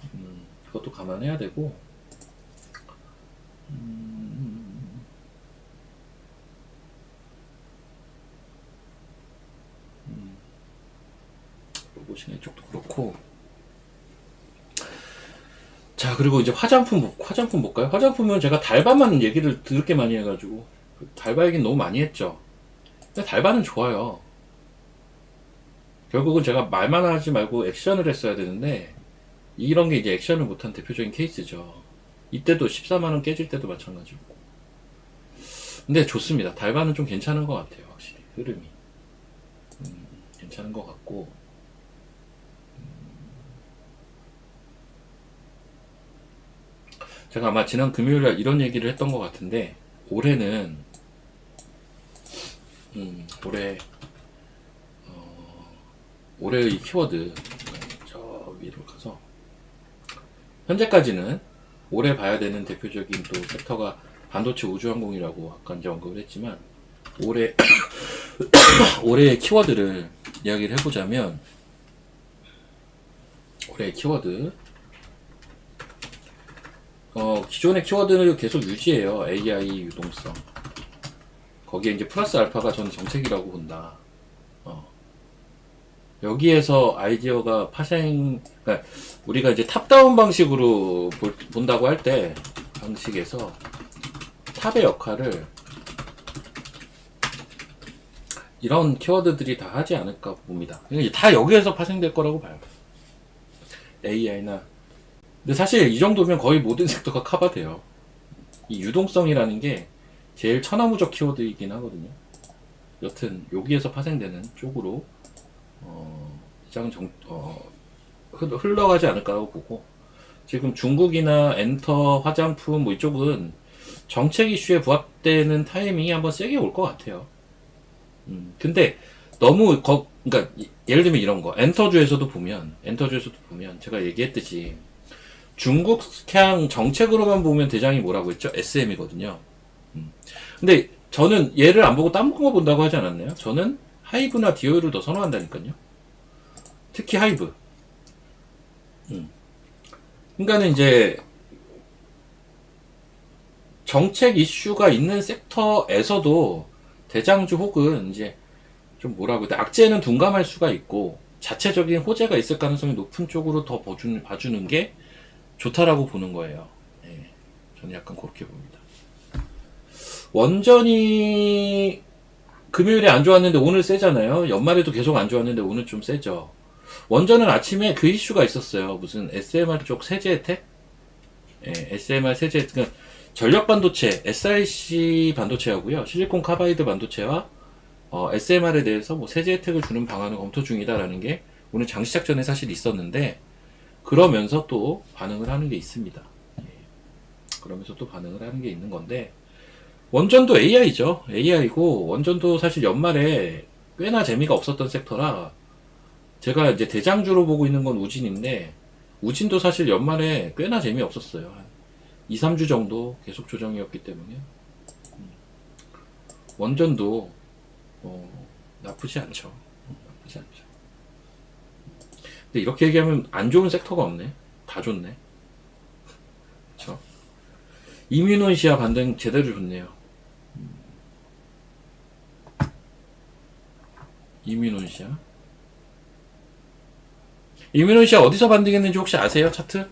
그것도 감안해야 되고. 로봇이나 이쪽도 그렇고. 자, 그리고 이제 화장품 볼까요? 화장품은 제가 달바만 얘기를 드럽게 많이 해가지고, 달바 얘기는 너무 많이 했죠. 근데 달바는 좋아요. 결국은 제가 말만 하지 말고 액션을 했어야 되는데, 이런 게 이제 액션을 못한 대표적인 케이스죠. 이때도 14만원 깨질 때도 마찬가지고. 근데 좋습니다. 달바는 좀 괜찮은 것 같아요, 확실히. 흐름이. 괜찮은 것 같고. 제가 아마 지난 금요일에 이런 얘기를 했던 것 같은데, 올해는, 올해의 키워드, 저 위로 가서, 현재까지는 올해 봐야 되는 대표적인 또 섹터가 반도체 우주항공이라고 아까 이제 언급을 했지만, 올해의 키워드를 이야기를 해보자면, 올해의 키워드, 기존의 키워드는 계속 유지해요. AI 유동성. 거기에 이제 플러스 알파가 저는 정책이라고 본다. 여기에서 아이디어가 그러니까 우리가 이제 탑다운 방식으로 본다고 할 때, 방식에서 탑의 역할을 이런 키워드들이 다 하지 않을까 봅니다. 다 여기에서 파생될 거라고 봐요. AI나. 근데 사실 이 정도면 거의 모든 섹터가 커버돼요. 이 유동성이라는 게 제일 천하무적 키워드이긴 하거든요. 여튼 여기에서 파생되는 쪽으로 흘러가지 않을까라고 보고, 지금 중국이나 엔터, 화장품 뭐 이쪽은 정책 이슈에 부합되는 타이밍이 한번 세게 올 것 같아요. 근데 너무 그러니까 예를 들면 이런 거, 엔터주에서도 보면 제가 얘기했듯이 중국 그냥 정책으로만 보면 대장이 뭐라고 했죠? SM이거든요. 근데 저는 얘를 안 보고 딴 거 본다고 하지 않았나요? 저는 하이브나 디오를 더 선호한다니까요. 특히 하이브. 그러니까는 이제 정책 이슈가 있는 섹터에서도 대장주 혹은 이제 좀 뭐라고 해야 돼, 악재는 둔감할 수가 있고 자체적인 호재가 있을 가능성이 높은 쪽으로 더 봐주는 게 좋다라고 보는 거예요. 예, 저는 약간 그렇게 봅니다. 원전이 금요일에 안 좋았는데 오늘 세잖아요. 연말에도 계속 안 좋았는데 오늘 좀 세죠. 원전은 아침에 그 이슈가 있었어요. 무슨 SMR 쪽 세제 혜택? 예, SMR 세제 혜택. 그러니까 전력 반도체, SiC 반도체하고요. 실리콘 카바이드 반도체와 SMR에 대해서 뭐 세제 혜택을 주는 방안을 검토 중이다라는 게 오늘 장시작 전에 사실 있었는데, 그러면서 또 반응을 하는 게 있습니다. 예, 그러면서 또 반응을 하는 게 있는 건데, 원전도 AI죠. AI고, 원전도 사실 연말에 꽤나 재미가 없었던 섹터라, 제가 이제 대장주로 보고 있는 건 우진인데, 우진도 사실 연말에 꽤나 재미없었어요. 한 2, 3주 정도 계속 조정이었기 때문에. 원전도, 나쁘지 않죠. 나쁘지 않죠. 근데 이렇게 얘기하면 안 좋은 섹터가 없네. 다 좋네. 그쵸? 이뮤논시아 반등 제대로 좋네요. 이뮤논시아. 이뮤논시아 어디서 반등했는지 혹시 아세요? 차트?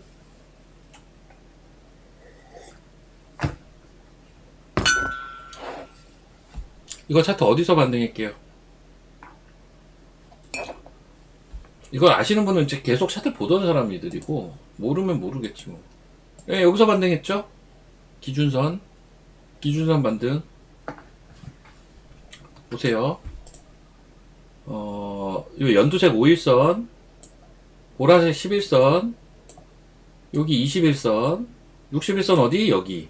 이거 차트 어디서 반등할게요? 이걸 아시는 분은 이제 계속 차트 보던 사람들이고, 모르면 모르겠지 뭐. 예, 여기서 반등했죠? 기준선. 기준선 반등. 보세요. 요 연두색 5일선, 보라색 11선, 여기 21선, 61선 어디? 여기.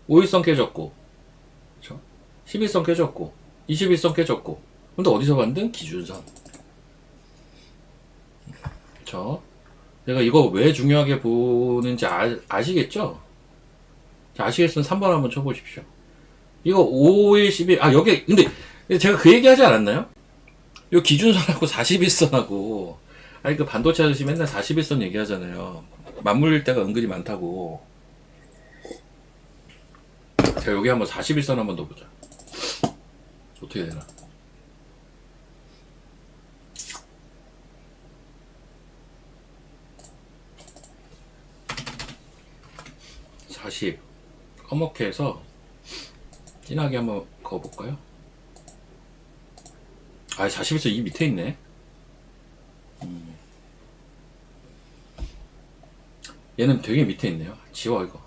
5일선 깨졌고, 그쵸? 11선 깨졌고, 21선 깨졌고. 근데 어디서 반등? 기준선. 그쵸? 내가 이거 왜 중요하게 보는지 아시겠죠? 아시겠으면 3번 한번 쳐보십시오. 이거 5일, 10일, 여기, 근데 제가 그 얘기 하지 않았나요? 요 기준선하고 41선하고, 그 반도체 아저씨 맨날 41선 얘기하잖아요. 맞물릴 때가 은근히 많다고. 제가 여기 한번 41선 한번 넣어보자. 어떻게 되나? 40. 검게 해서, 진하게 한번 그어볼까요? 41선 이 밑에 있네. 얘는 되게 밑에 있네요. 지워, 이거.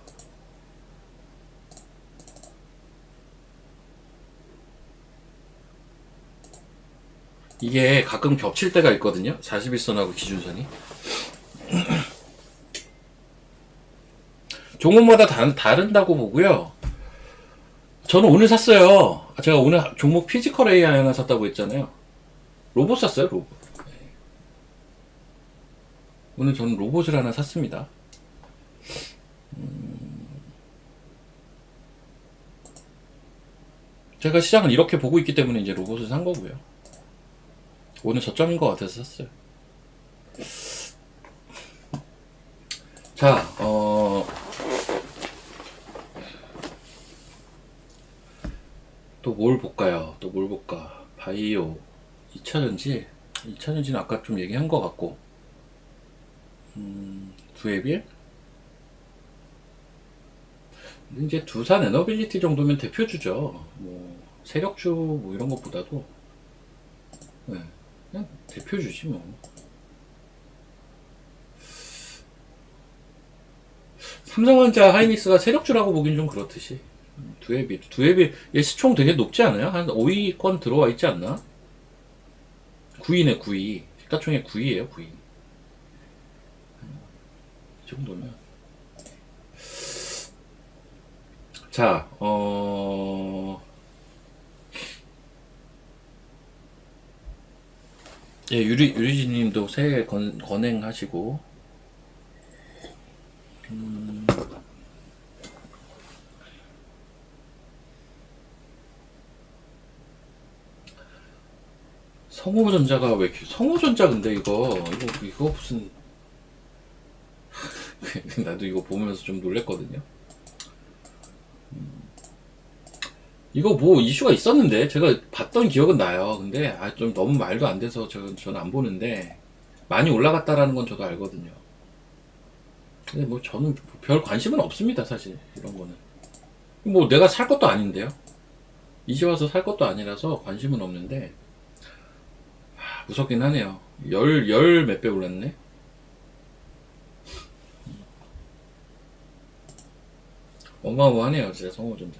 이게 가끔 겹칠 때가 있거든요. 41선하고 기준선이. 종목마다 다른다고 보고요. 저는 오늘 샀어요. 제가 오늘 종목 피지컬 AI 하나 샀다고 했잖아요. 로봇 샀어요, 로봇. 오늘 저는 로봇을 하나 샀습니다. 제가 시장을 이렇게 보고 있기 때문에 이제 로봇을 산 거고요. 오늘 저점인 것 같아서 샀어요. 자, 또 뭘 볼까요? 또 뭘 볼까? 바이오, 2차전지? 2차전지는 아까 좀 얘기한 것 같고, 두에빌? 이제 두산 에너빌리티 정도면 대표주죠. 뭐, 세력주 뭐 이런 것보다도, 네, 그냥 대표주지 뭐. 삼성전자 하이닉스가 세력주라고 보긴 좀 그렇듯이. 두에빌, 얘 시총 되게 높지 않아요? 한 5위권 들어와 있지 않나? 9위네, 9위. 시가총액 9위에요, 9위. 이 정도면. 자, 예, 유리지님도 새해 건행하시고, 성호전자가 왜 이렇게, 성호전자 근데 이거 무슨, 나도 이거 보면서 좀 놀랬거든요. 이거 뭐 이슈가 있었는데 제가 봤던 기억은 나요. 근데 좀 너무 말도 안 돼서 저는 안 보는데 많이 올라갔다라는 건 저도 알거든요. 근데 뭐 저는 별 관심은 없습니다, 사실 이런 거는. 뭐 내가 살 것도 아닌데요. 이제 와서 살 것도 아니라서 관심은 없는데 무섭긴 하네요. 열 몇 배 올랐네. 어마어마하네요, 진짜 성호전자.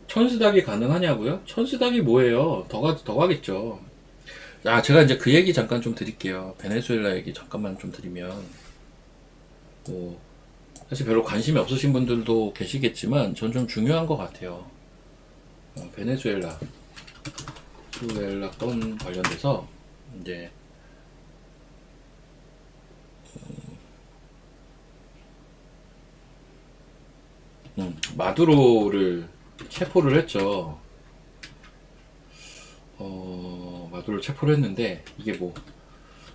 천스닥이 가능하냐고요? 천스닥이 뭐예요? 더 가겠죠. 제가 이제 그 얘기 잠깐 좀 드릴게요. 베네수엘라 얘기 잠깐만 좀 드리면, 뭐, 사실 별로 관심이 없으신 분들도 계시겠지만, 전 좀 중요한 것 같아요. 베네수엘라 건 관련돼서, 이제, 마두로를 체포를 했죠. 마두로를 체포를 했는데, 이게 뭐,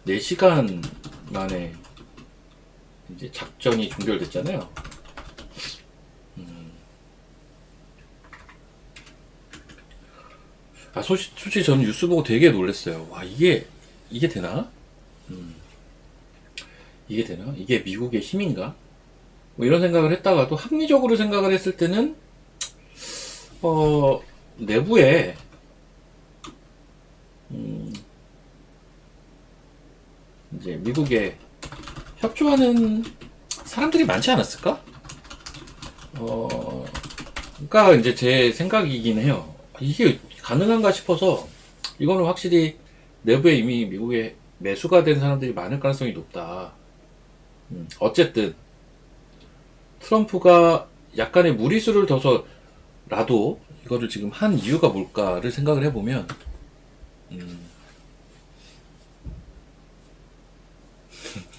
4시간 만에 이제 작전이 종결됐잖아요. 솔직히 저는 뉴스 보고 되게 놀랐어요. 와, 이게 되나? 이게 되나? 이게 미국의 힘인가? 뭐 이런 생각을 했다가도 합리적으로 생각을 했을 때는, 내부에, 이제 미국에 협조하는 사람들이 많지 않았을까? 그러니까 이제 제 생각이긴 해요. 이게 가능한가 싶어서 이거는 확실히 내부에 이미 미국에 매수가 된 사람들이 많을 가능성이 높다. 어쨌든 트럼프가 약간의 무리수를 둬서라도 이거를 지금 한 이유가 뭘까를 생각을 해보면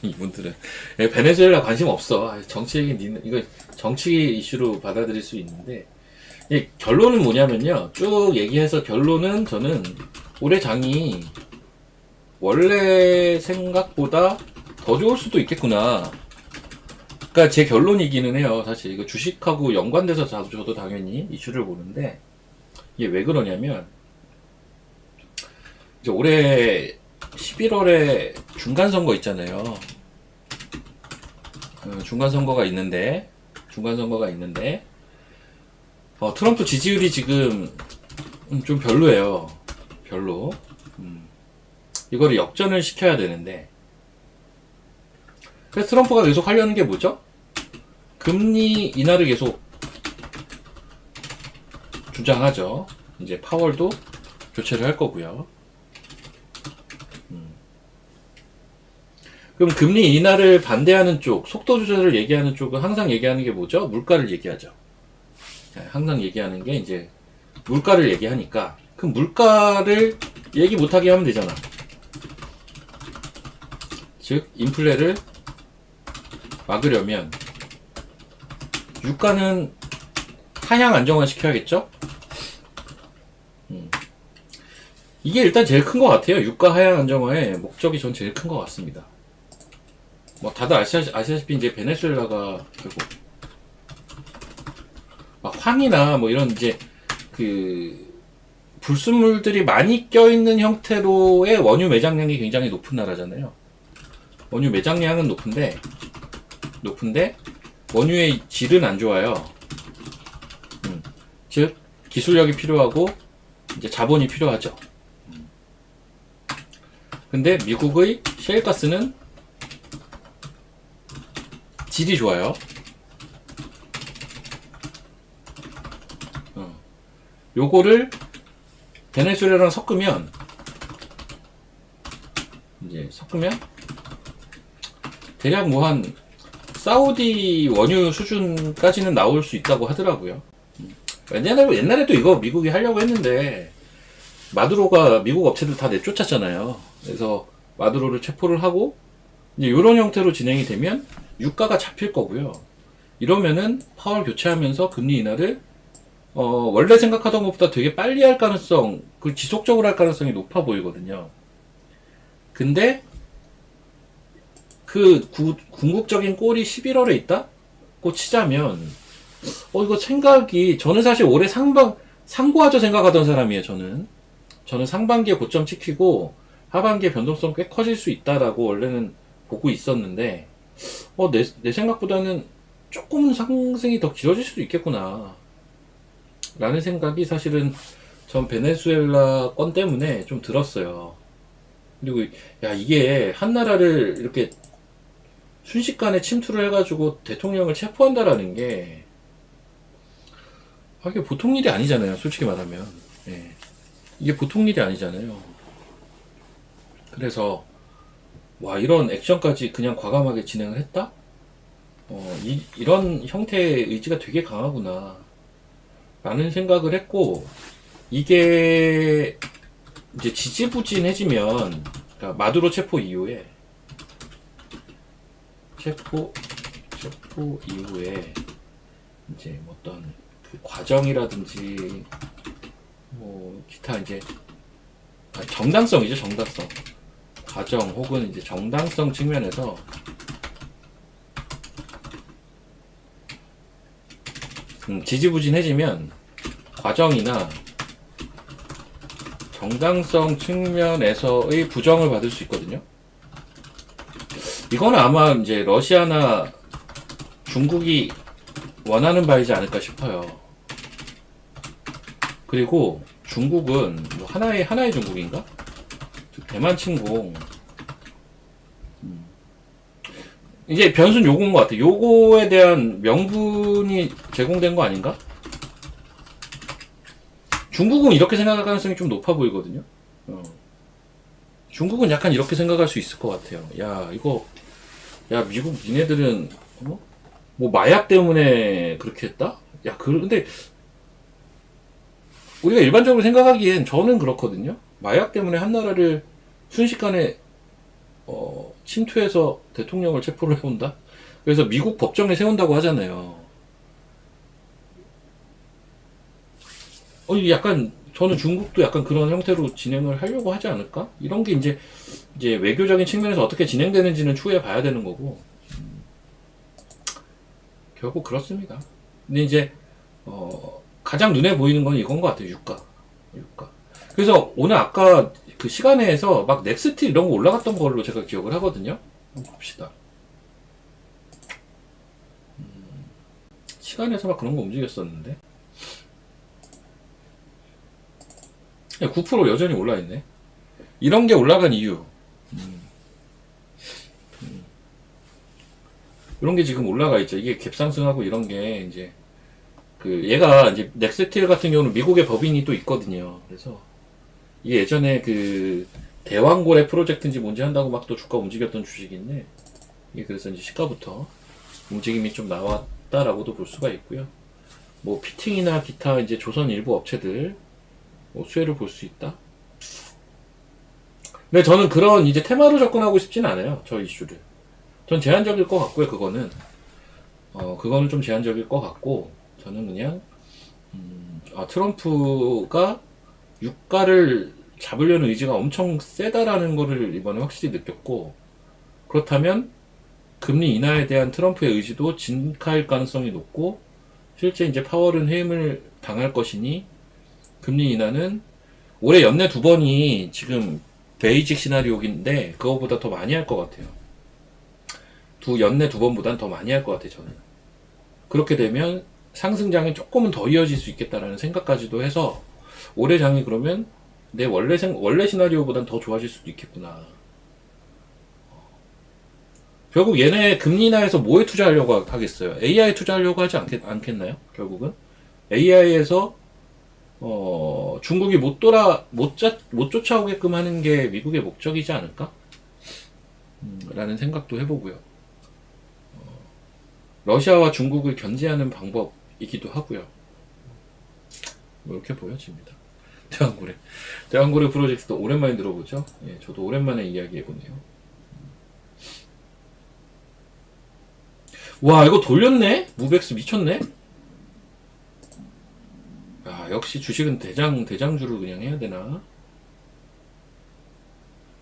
이분들은 베네수엘라 관심 없어. 정치 얘기 이거 정치 이슈로 받아들일 수 있는데 결론은 뭐냐면요. 쭉 얘기해서 결론은 저는 올해 장이 원래 생각보다 더 좋을 수도 있겠구나. 그러니까 제 결론이기는 해요. 사실 이거 주식하고 연관돼서 저도 당연히 이슈를 보는데 이게 왜 그러냐면 이제 올해 11월에 중간선거 있잖아요. 중간선거가 있는데 트럼프 지지율이 지금 좀 별로예요. 별로. 이거를 역전을 시켜야 되는데 그래서 트럼프가 계속 하려는 게 뭐죠? 금리 인하를 계속 주장하죠. 이제 파월도 교체를 할 거고요. 그럼 금리 인하를 반대하는 쪽, 속도 조절을 얘기하는 쪽은 항상 얘기하는 게 뭐죠? 물가를 얘기하죠. 항상 얘기하는 게 이제 물가를 얘기하니까 그럼 물가를 얘기 못하게 하면 되잖아. 즉 인플레를 막으려면 유가는 하향 안정화 시켜야겠죠? 이게 일단 제일 큰 것 같아요. 유가 하향 안정화의 목적이 전 제일 큰 것 같습니다. 뭐 다들 아시다시피 이제 베네수엘라가 결국 막 황이나 뭐 이런 이제 그 불순물들이 많이 껴있는 형태로의 원유 매장량이 굉장히 높은 나라잖아요. 원유 매장량은 높은데 원유의 질은 안 좋아요. 즉 기술력이 필요하고 이제 자본이 필요하죠. 근데 미국의 셰일가스는 질이 좋아요. 요거를 베네수엘라랑 섞으면 대략 뭐 한 사우디 원유 수준까지는 나올 수 있다고 하더라고요. 옛날에도 이거 미국이 하려고 했는데 마두로가 미국 업체들 다 내쫓았잖아요. 그래서 마두로를 체포를 하고 이제 이런 형태로 진행이 되면 유가가 잡힐 거고요. 이러면은 파월 교체하면서 금리 인하를 원래 생각하던 것보다 되게 빨리 할 가능성, 그 지속적으로 할 가능성이 높아 보이거든요. 근데 그 궁극적인 골이 11월에 있다고 치자면 이거 생각이, 저는 사실 올해 상고하죠 생각하던 사람이에요. 저는 상반기에 고점 찍히고 하반기에 변동성 꽤 커질 수 있다라고 원래는 보고 있었는데 내 생각보다는 조금 상승이 더 길어질 수도 있겠구나 라는 생각이 사실은 전 베네수엘라 건 때문에 좀 들었어요. 그리고 야, 이게 한 나라를 이렇게 순식간에 침투를 해가지고 대통령을 체포한다라는 게 이게 보통 일이 아니잖아요. 솔직히 말하면. 예. 이게 보통 일이 아니잖아요. 그래서 와, 이런 액션까지 그냥 과감하게 진행을 했다? 이런 형태의 의지가 되게 강하구나 라는 생각을 했고, 이게 이제 지지부진해지면, 그러니까 마두로 체포 이후에 이제 어떤 그 과정이라든지 뭐 기타 이제 정당성이죠. 정당성 과정 혹은 이제 정당성 측면에서 지지부진해지면 과정이나 정당성 측면에서의 부정을 받을 수 있거든요. 이거는 아마 이제 러시아나 중국이 원하는 바이지 않을까 싶어요. 그리고 중국은 뭐 하나의 중국인가? 대만 침공. 이제 변수는 요거인 것 같아. 요거에 대한 명분이 제공된 거 아닌가? 중국은 이렇게 생각할 가능성이 좀 높아 보이거든요. 중국은 약간 이렇게 생각할 수 있을 것 같아요. 야, 미국 니네들은, 뭐, 마약 때문에 그렇게 했다? 야, 근데, 우리가 일반적으로 생각하기엔 저는 그렇거든요. 마약 때문에 한 나라를 순식간에, 침투해서 대통령을 체포를 해온다? 그래서 미국 법정에 세운다고 하잖아요. 약간, 저는 중국도 약간 그런 형태로 진행을 하려고 하지 않을까? 이런 게 이제 외교적인 측면에서 어떻게 진행되는지는 추후에 봐야 되는 거고, 결국 그렇습니다. 근데 이제, 가장 눈에 보이는 건 이건 것 같아요. 유가. 그래서 오늘 아까 그 시간에서 막 넥스트 이런 거 올라갔던 걸로 제가 기억을 하거든요. 한번 봅시다. 시간에서 막 그런 거 움직였었는데. 9% 여전히 올라있네. 이런 게 올라간 이유. 이런 게 지금 올라가 있죠. 이게 갭상승하고 이런 게 이제 얘가 이제 넥스틸 같은 경우는 미국의 법인이 또 있거든요. 그래서 이게 예전에 그 대왕고래 프로젝트인지 뭔지 한다고 막 또 주가 움직였던 주식인데, 이게 그래서 이제 시가부터 움직임이 좀 나왔다라고도 볼 수가 있고요. 뭐 피팅이나 기타 이제 조선 일부 업체들 수혜를 볼 수 있다. 근데 저는 그런 이제 테마로 접근하고 싶진 않아요. 저 이슈를. 전 제한적일 것 같고요. 그거는 좀 제한적일 것 같고, 저는 그냥 트럼프가 유가를 잡으려는 의지가 엄청 세다라는 거를 이번에 확실히 느꼈고, 그렇다면 금리 인하에 대한 트럼프의 의지도 진카일 가능성이 높고, 실제 이제 파월은 해임을 당할 것이니 금리 인하는 올해 연내 2번이 지금 베이직 시나리오인데 그거보다 더 많이 할 것 같아요. 연내 2번보단 더 많이 할 것 같아요. 저는. 그렇게 되면 상승장이 조금은 더 이어질 수 있겠다라는 생각까지도 해서 올해 장이 그러면 내 원래 시나리오보단 더 좋아질 수도 있겠구나. 결국 얘네 금리 인하에서 뭐에 투자하려고 하겠어요? AI 투자하려고 하지 않겠나요? 결국은 AI에서 중국이 못 쫓아오게끔 하는 게 미국의 목적이지 않을까? 라는 생각도 해보고요. 러시아와 중국을 견제하는 방법이기도 하고요. 뭐 이렇게 보여집니다. 대왕고래 프로젝트도 오랜만에 들어보죠. 예, 저도 오랜만에 이야기해보네요. 와, 이거 돌렸네? 무백스 미쳤네? 아, 역시 주식은 대장주를 그냥 해야 되나?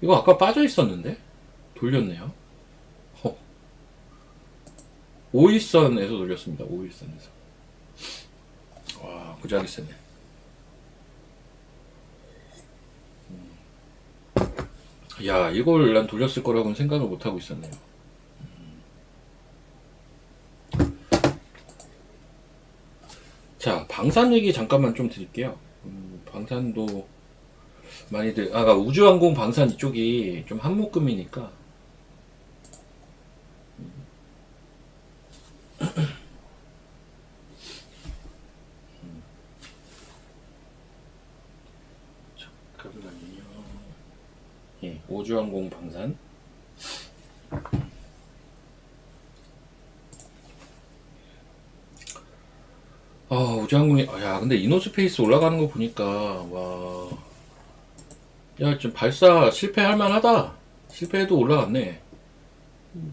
이거 아까 빠져 있었는데? 돌렸네요. 허. 5일선에서 돌렸습니다. 5일선에서. 와, 무지하게 세네. 야, 이걸 난 돌렸을 거라고는 생각을 못하고 있었네요. 자, 방산 얘기 잠깐만 좀 드릴게요. 방산도 많이들, 그러니까 우주항공 방산 이쪽이 좀 한묶음이니까. 잠깐만요. 예, 우주항공 방산. 아, 우주항공이, 야, 근데 이노스페이스 올라가는 거 보니까, 와. 야, 좀 발사 실패할 만하다. 실패해도 올라갔네.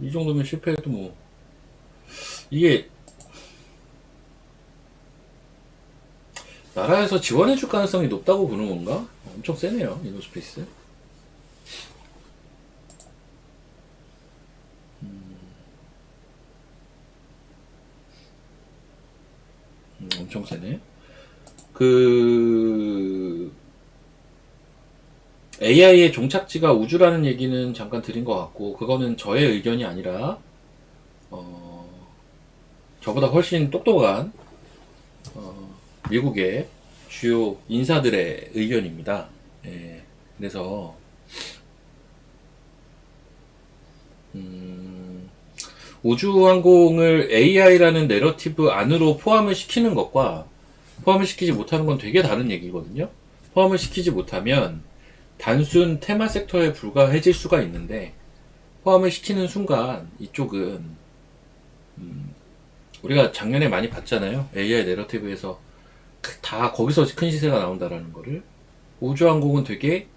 이 정도면 실패해도 뭐. 이게, 나라에서 지원해줄 가능성이 높다고 보는 건가? 엄청 세네요, 이노스페이스. 엄청 세네. 그, AI의 종착지가 우주라는 얘기는 잠깐 드린 것 같고, 그거는 저의 의견이 아니라, 어, 저보다 훨씬 똑똑한, 미국의 주요 인사들의 의견입니다. 예, 그래서, 우주항공을 AI라는 내러티브 안으로 포함을 시키는 것과 포함을 시키지 못하는 건 되게 다른 얘기거든요. 포함을 시키지 못하면 단순 테마 섹터에 불과해질 수가 있는데 포함을 시키는 순간 이쪽은 우리가 작년에 많이 봤잖아요. AI 내러티브에서 다 거기서 큰 시세가 나온다라는 거를. 우주항공은 되게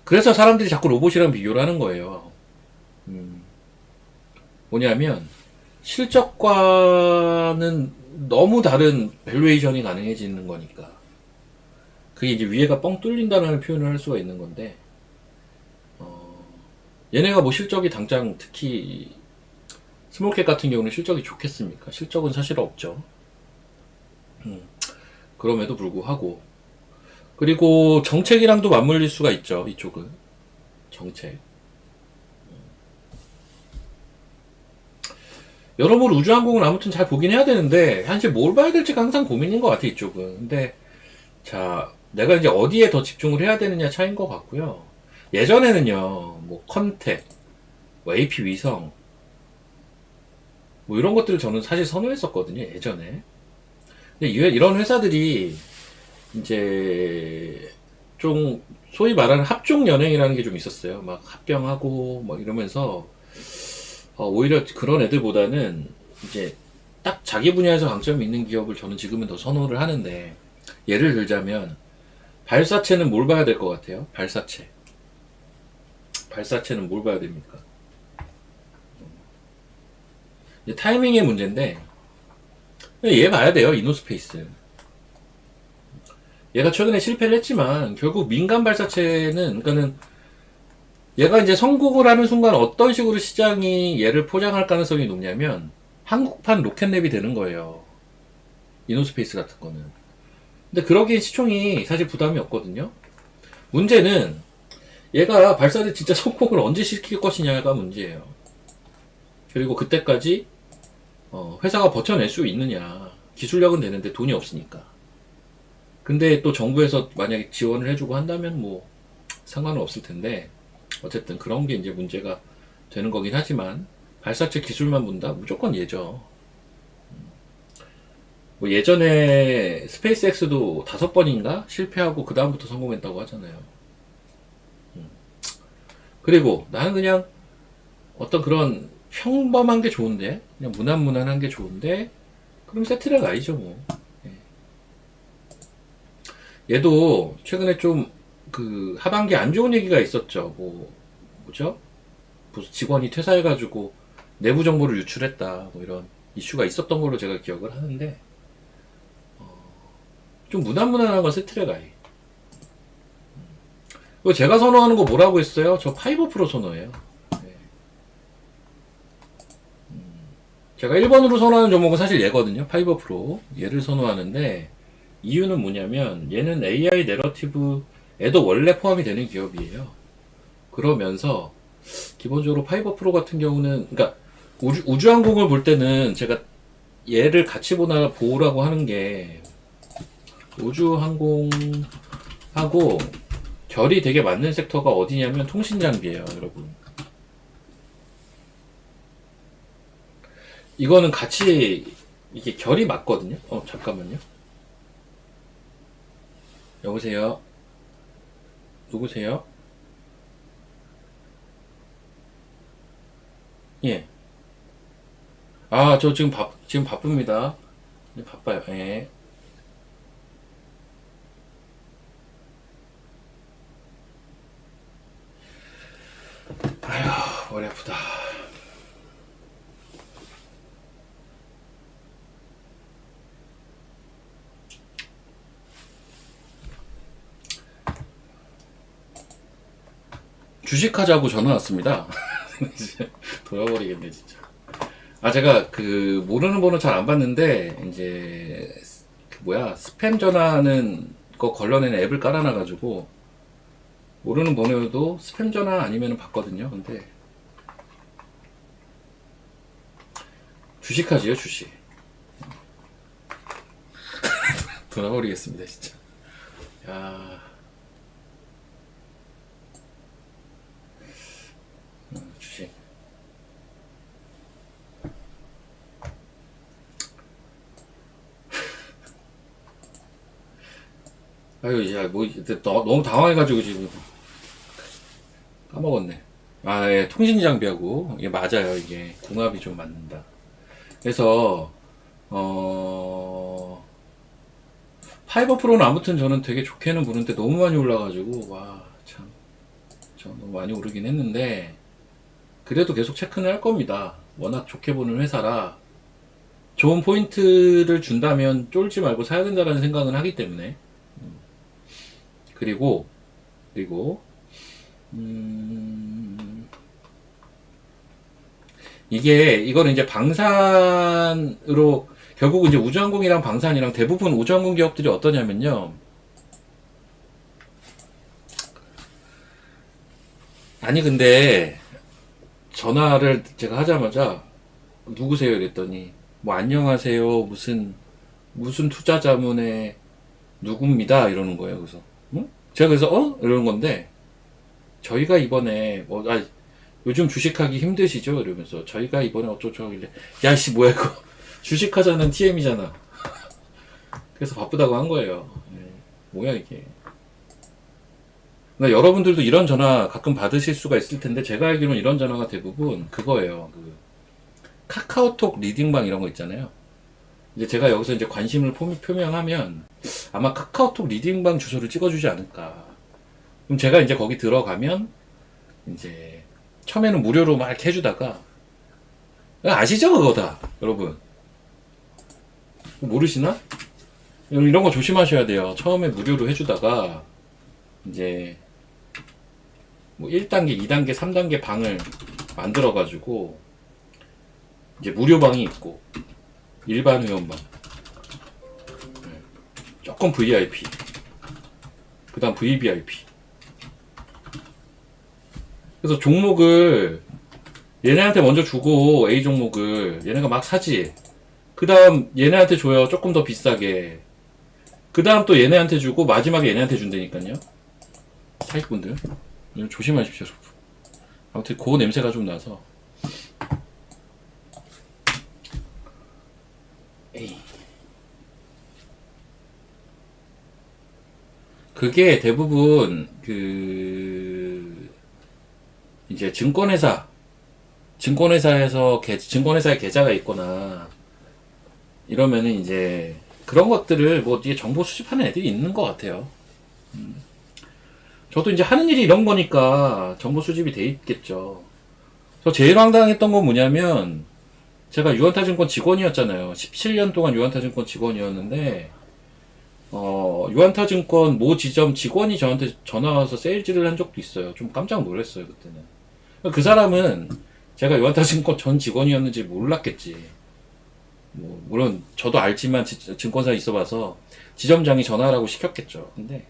그래서 사람들이 자꾸 로봇이랑 비교를 하는 거예요. 뭐냐면 실적과는 너무 다른 밸류에이션이 가능해지는 거니까. 그게 이제 위에가 뻥 뚫린다는 표현을 할 수가 있는 건데, 얘네가 뭐 실적이 당장 특히 스몰캡 같은 경우는 실적이 좋겠습니까? 실적은 사실 없죠. 그럼에도 불구하고. 그리고 정책이랑도 맞물릴 수가 있죠, 이쪽은. 정책. 여러모로 우주항공은 아무튼 잘 보긴 해야 되는데, 사실 뭘 봐야 될지가 항상 고민인 것 같아, 이쪽은. 근데, 자, 내가 이제 어디에 더 집중을 해야 되느냐 차이인 것 같고요. 예전에는요, 뭐, 컨택, 뭐, AP 위성, 뭐, 이런 것들을 저는 사실 선호했었거든요, 예전에. 근데 이런 회사들이, 이제, 좀, 소위 말하는 합종 연행이라는 게 좀 있었어요. 막 합병하고, 막 이러면서, 오히려 그런 애들보다는, 이제, 딱 자기 분야에서 강점이 있는 기업을 저는 지금은 더 선호를 하는데, 예를 들자면, 발사체는 뭘 봐야 될 것 같아요? 발사체. 발사체는 뭘 봐야 됩니까? 이제 타이밍의 문제인데, 얘 봐야 돼요, 이노스페이스. 얘가 최근에 실패를 했지만, 결국 민간 발사체는, 그러니까는, 얘가 이제 성공을 하는 순간 어떤 식으로 시장이 얘를 포장할 가능성이 높냐면, 한국판 로켓랩이 되는 거예요. 이노스페이스 같은 거는. 근데 그러기엔 시총이 사실 부담이 없거든요. 문제는, 얘가 발사를 진짜 성공을 언제 시킬 것이냐가 문제예요. 그리고 그때까지 회사가 버텨낼 수 있느냐. 기술력은 되는데 돈이 없으니까. 근데 또 정부에서 만약에 지원을 해주고 한다면 뭐 상관은 없을 텐데 어쨌든 그런 게 이제 문제가 되는 거긴 하지만 발사체 기술만 본다? 무조건 얘죠. 뭐 예전에 스페이스X도 5번인가 실패하고 그 다음부터 성공했다고 하잖아요. 그리고 나는 그냥 어떤 그런 평범한 게 좋은데 그냥 무난무난한 게 좋은데 그럼 세트를 아니죠 뭐. 얘도 최근에 좀 그 하반기 안 좋은 얘기가 있었죠. 뭐 뭐죠? 직원이 퇴사해가지고 내부 정보를 유출했다 뭐 이런 이슈가 있었던 걸로 제가 기억을 하는데 좀 무난무난한 건 스트랙 아이. 그리고 제가 선호하는 거 뭐라고 했어요? 저 파이버 프로 선호해요. 네. 제가 1번으로 선호하는 종목은 사실 얘거든요. 파이버 프로. 얘를 선호하는데 이유는 뭐냐면 얘는 AI 내러티브에도 원래 포함이 되는 기업이에요. 그러면서 기본적으로 파이버 프로 같은 경우는 그러니까 우주항공을 볼 때는 제가 얘를 같이 보라고 하는 게 우주항공하고 결이 되게 맞는 섹터가 어디냐면 통신장비예요, 여러분. 이거는 같이 이게 결이 맞거든요. 잠깐만요. 여보세요? 누구세요? 예. 아, 저 지금 바쁩니다. 바빠요. 예. 아휴, 머리 아프다. 주식하자고 전화 왔습니다. 돌아버리겠네, 진짜. 아, 제가 모르는 번호 잘 안 받는데, 이제, 스팸 전화하는 거 걸러내는 앱을 깔아놔가지고, 모르는 번호도 스팸 전화 아니면 받거든요. 근데, 주식하지요, 주식. 돌아버리겠습니다, 진짜. 야, 주식. 아유, 야, 너무 당황해가지고 지금 까먹었네. 아, 예, 통신장비하고, 이게 맞아요, 이게. 궁합이 좀 맞는다. 그래서, 파이버 프로는 아무튼 저는 되게 좋게는 보는데 너무 많이 올라가지고, 와, 참. 저 너무 많이 오르긴 했는데, 그래도 계속 체크는 할 겁니다. 워낙 좋게 보는 회사라, 좋은 포인트를 준다면 쫄지 말고 사야 된다는 생각은 하기 때문에. 그리고, 그리고, 이거는 이제 방산으로, 결국 이제 우주항공이랑 방산이랑 대부분 우주항공 기업들이 어떠냐면요. 아니, 근데, 전화를 제가 하자마자, 누구세요? 이랬더니, 뭐, 안녕하세요. 무슨 투자자문에 누굽니다. 이러는 거예요. 그래서, 응? 제가 그래서, 이러는 건데, 저희가 이번에, 요즘 주식하기 힘드시죠? 이러면서, 저희가 이번에 어쩌고저쩌길래, 야씨, 뭐야, 이거. 주식하자는 TM이잖아. 그래서 바쁘다고 한 거예요. 네. 뭐야, 이게. 그러니까 여러분들도 이런 전화 가끔 받으실 수가 있을 텐데, 제가 알기로는 이런 전화가 대부분 그거예요. 카카오톡 리딩방 이런 거 있잖아요. 이제 제가 여기서 이제 관심을 표명하면 아마 카카오톡 리딩방 주소를 찍어주지 않을까. 그럼 제가 이제 거기 들어가면 이제 처음에는 무료로 막 이렇게 해주다가 아시죠? 그거 다 여러분 모르시나? 이런 거 조심하셔야 돼요. 처음에 무료로 해주다가 이제 뭐 1단계, 2단계, 3단계 방을 만들어가지고 이제 무료 방이 있고 일반 회원방, 조금 VIP, 그 다음 VVIP. 그래서 종목을 얘네한테 먼저 주고 A 종목을 얘네가 막 사지. 그 다음 얘네한테 줘요. 조금 더 비싸게. 그 다음 또 얘네한테 주고 마지막에 얘네한테 준다니까요. 사기꾼들. 조심하십시오, 여러분. 아무튼 그 냄새가 좀 나서. 에이. 그게 대부분 이제 증권회사에서 증권회사에 계좌가 있거나 이러면은 이제 그런 것들을 뭐 뒤에 정보 수집하는 애들이 있는 것 같아요. 저도 이제 하는 일이 이런 거니까 정보 수집이 돼 있겠죠. 저 제일 황당했던 건 뭐냐면, 제가 유한타증권 직원이었잖아요. 17년 동안 유한타증권 직원이었는데, 유한타증권 모 지점 직원이 저한테 전화와서 세일즈를 한 적도 있어요. 좀 깜짝 놀랐어요, 그때는. 그 사람은 제가 유한타증권 전 직원이었는지 몰랐겠지. 뭐, 물론, 저도 알지만 증권사에 있어 봐서 지점장이 전화하라고 시켰겠죠. 근데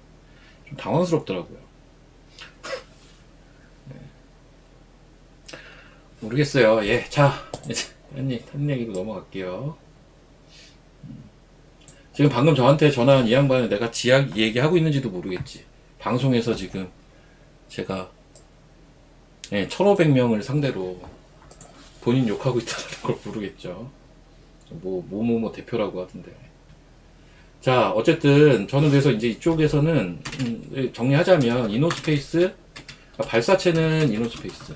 좀 당황스럽더라고요. 모르겠어요. 예, 자, 이제 딴 얘기로 넘어갈게요. 지금 방금 저한테 전화한 이 양반은 내가 지약 얘기하고 있는지도 모르겠지. 방송에서 지금 제가 1,500명을 상대로 본인 욕하고 있다는 걸 모르겠죠. 뭐뭐뭐 대표라고 하던데. 자, 어쨌든 저는 그래서 이제 이쪽에서는 정리하자면 이노스페이스, 발사체는 이노스페이스,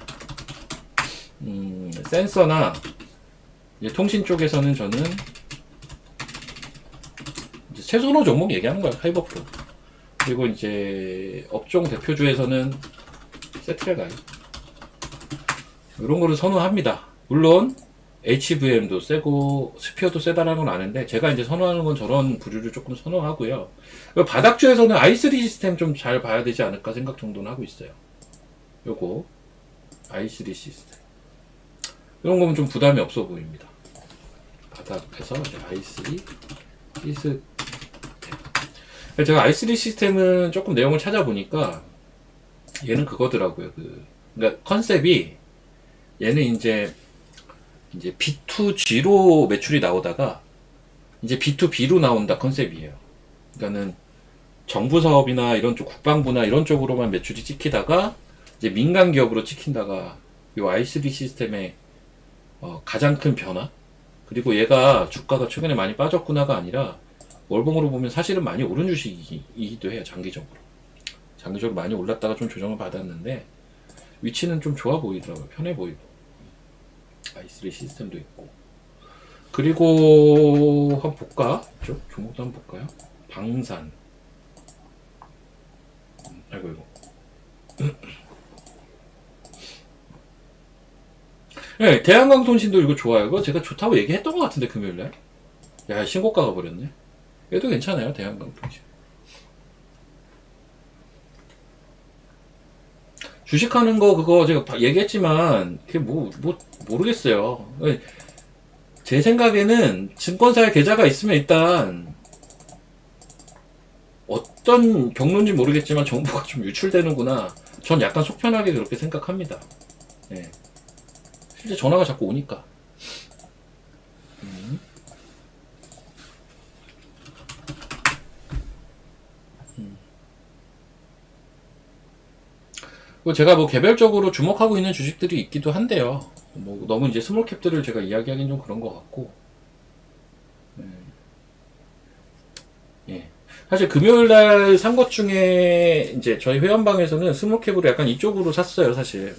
센서나 이제 통신 쪽에서는 저는 이제 최선호 종목 얘기하는 거야. 하이버프로. 그리고 이제 업종 대표주에서는 세트레가요. 이런 거를 선호합니다. 물론 HVM도 세고 스피어도 세다라는 건 아는데 제가 이제 선호하는 건 저런 부류를 조금 선호하고요. 바닥주에서는 i3 시스템 좀 잘 봐야 되지 않을까 생각 정도는 하고 있어요. 요거 i3 시스템 이런 거면 좀 부담이 없어 보입니다. 바닥에서 i3 시스템. 제가 i3 시스템은 조금 내용을 찾아보니까 얘는 그거더라고요. 그러니까 컨셉이 얘는 이제 B2G로 매출이 나오다가 이제 B2B로 나온다 컨셉이에요. 그러니까는 정부 사업이나 이런 쪽 국방부나 이런 쪽으로만 매출이 찍히다가 이제 민간 기업으로 찍힌다가 이 i3 시스템의 가장 큰 변화. 그리고 얘가 주가가 최근에 많이 빠졌구나가 아니라 월봉으로 보면 사실은 많이 오른 주식이기도 해요. 장기적으로 많이 올랐다가 좀 조정을 받았는데 위치는 좀 좋아 보이더라고요. 편해 보이고 i3 시스템도 있고. 그리고 한번 볼까? 종목도 한번 볼까요? 방산. 아이고 네, 대한강통신도 이거 좋아요. 이거 제가 좋다고 얘기했던 것 같은데 금요일날. 야, 신고가가 버렸네. 얘도 괜찮아요. 대한강통신. 주식하는 거 그거 제가 얘기했지만 그게 모르겠어요. 제 생각에는 증권사에 계좌가 있으면 일단 어떤 경로인지 모르겠지만 정보가 좀 유출되는구나. 전 약간 속편하게 그렇게 생각합니다. 네. 실제 전화가 자꾸 오니까. 제가 뭐 개별적으로 주목하고 있는 주식들이 있기도 한데요. 뭐 너무 이제 스몰캡들을 제가 이야기하기는 좀 그런 것 같고. 예. 사실 금요일 날 산 것 중에 이제 저희 회원방에서는 스몰캡으로 약간 이쪽으로 샀어요, 사실.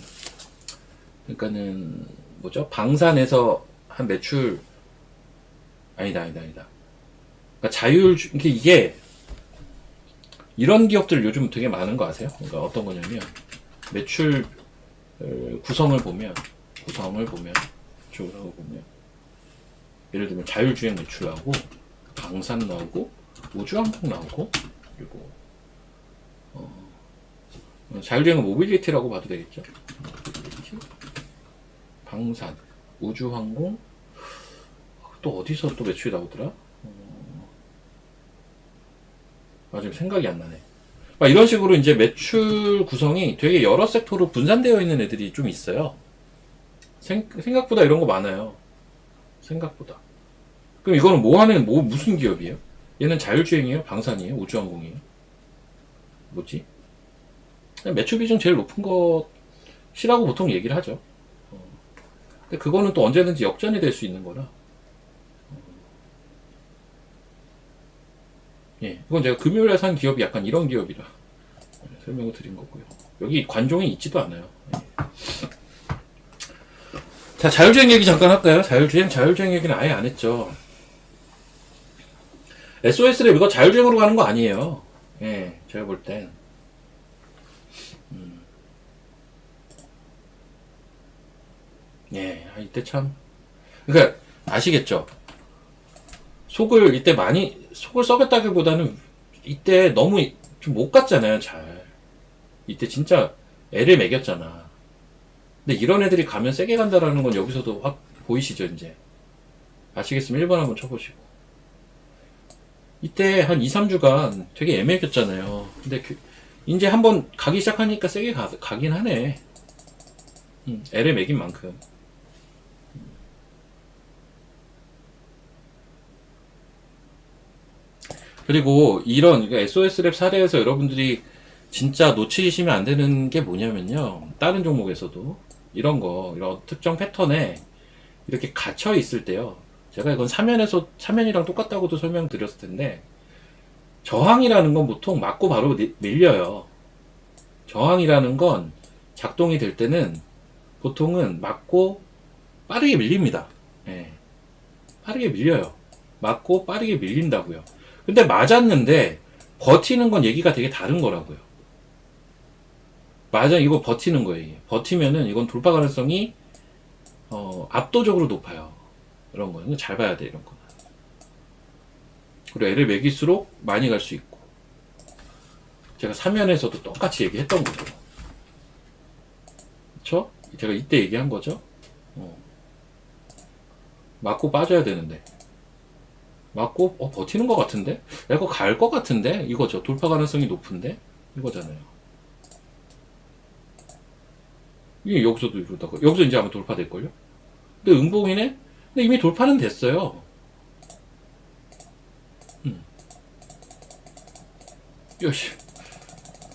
그러니까는 뭐죠? 방산에서 한 매출 아니다. 그러니까 이게 이런 기업들 요즘 되게 많은 거 아세요? 그러니까 어떤 거냐면 매출 구성을 보면 이쪽으로 보면 예를 들면 자율주행 매출 나오고 방산 나오고 우주항공 나오고 그리고 자율주행은 모빌리티라고 봐도 되겠죠. 모빌리티, 방산, 우주항공 또 어디서 또 매출이 나오더라? 지금 생각이 안 나네. 이런 식으로 이제 매출 구성이 되게 여러 섹터로 분산되어 있는 애들이 좀 있어요. 생각보다 이런 거 많아요. 생각보다. 그럼 이거는 무슨 기업이에요? 얘는 자율주행이에요? 방산이에요? 우주항공이에요? 뭐지? 매출 비중 제일 높은 것이라고 보통 얘기를 하죠. 근데 그거는 또 언제든지 역전이 될 수 있는 거라. 예, 이건 제가 금요일에 산 기업이 약간 이런 기업이라 설명을 드린 거고요. 여기 관종이 있지도 않아요. 예. 자, 자율주행 얘기 잠깐 할까요? 자율주행 얘기는 아예 안 했죠. SOS랩 이거 자율주행으로 가는 거 아니에요. 예, 제가 볼 땐. 예, 이때 참. 그러니까, 아시겠죠? 이때 속을 썩였다기보다는, 이때 너무 좀 못 갔잖아요, 잘. 이때 진짜 애를 먹였잖아. 근데 이런 애들이 가면 세게 간다라는 건 여기서도 확 보이시죠, 이제? 아시겠으면 1번 한번 쳐보시고. 이때 한 2, 3주간 되게 애매했잖아요. 근데 이제 한번 가기 시작하니까 세게 가긴 하네. 애를 먹인 만큼. 그리고 이런 SOS랩 사례에서 여러분들이 진짜 놓치시면 안 되는 게 뭐냐면요. 다른 종목에서도 이런 특정 패턴에 이렇게 갇혀 있을 때요. 제가 이건 사면이랑 똑같다고도 설명드렸을 텐데, 저항이라는 건 보통 맞고 바로 밀려요. 저항이라는 건 작동이 될 때는 보통은 맞고 빠르게 밀립니다. 예, 빠르게 밀려요. 맞고 빠르게 밀린다고요. 근데 맞았는데 버티는 건 얘기가 되게 다른 거라고요. 맞아, 이거 버티는 거예요. 이게. 버티면은 이건 돌파 가능성이 압도적으로 높아요. 이런 거는 잘 봐야 돼, 이런 거는. 그리고 애를 먹일수록 많이 갈 수 있고. 제가 사면에서도 똑같이 얘기했던 거죠. 그쵸? 제가 이때 얘기한 거죠. 맞고 빠져야 되는데. 맞고, 버티는 것 같은데? 이거 갈 것 같은데? 이거죠. 돌파 가능성이 높은데? 이거잖아요. 이게 여기서도 이러다가, 여기서 이제 아마 돌파될걸요? 근데 음봉이네? 근데 이미 돌파는 됐어요. 요시.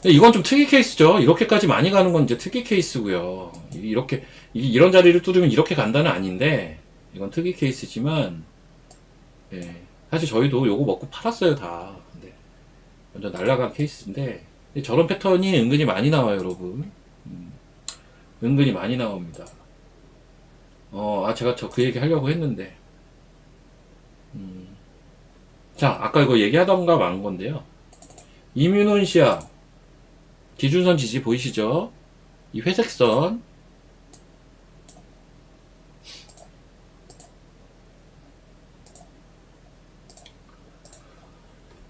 이건 좀 특이 케이스죠. 이렇게까지 많이 가는 건 이제 특이 케이스고요. 이런 자리를 뚫으면 이렇게 간다는 아닌데, 이건 특이 케이스지만, 예. 사실 저희도 요거 먹고 팔았어요, 다. 근데 완전 날라간 케이스인데, 저런 패턴이 은근히 많이 나와요, 여러분. 은근히 많이 나옵니다. 제가 그 얘기 하려고 했는데. 자, 아까 이거 얘기하던가 만 건데요. 이뮤논시아 기준선 지지 보이시죠? 이 회색선.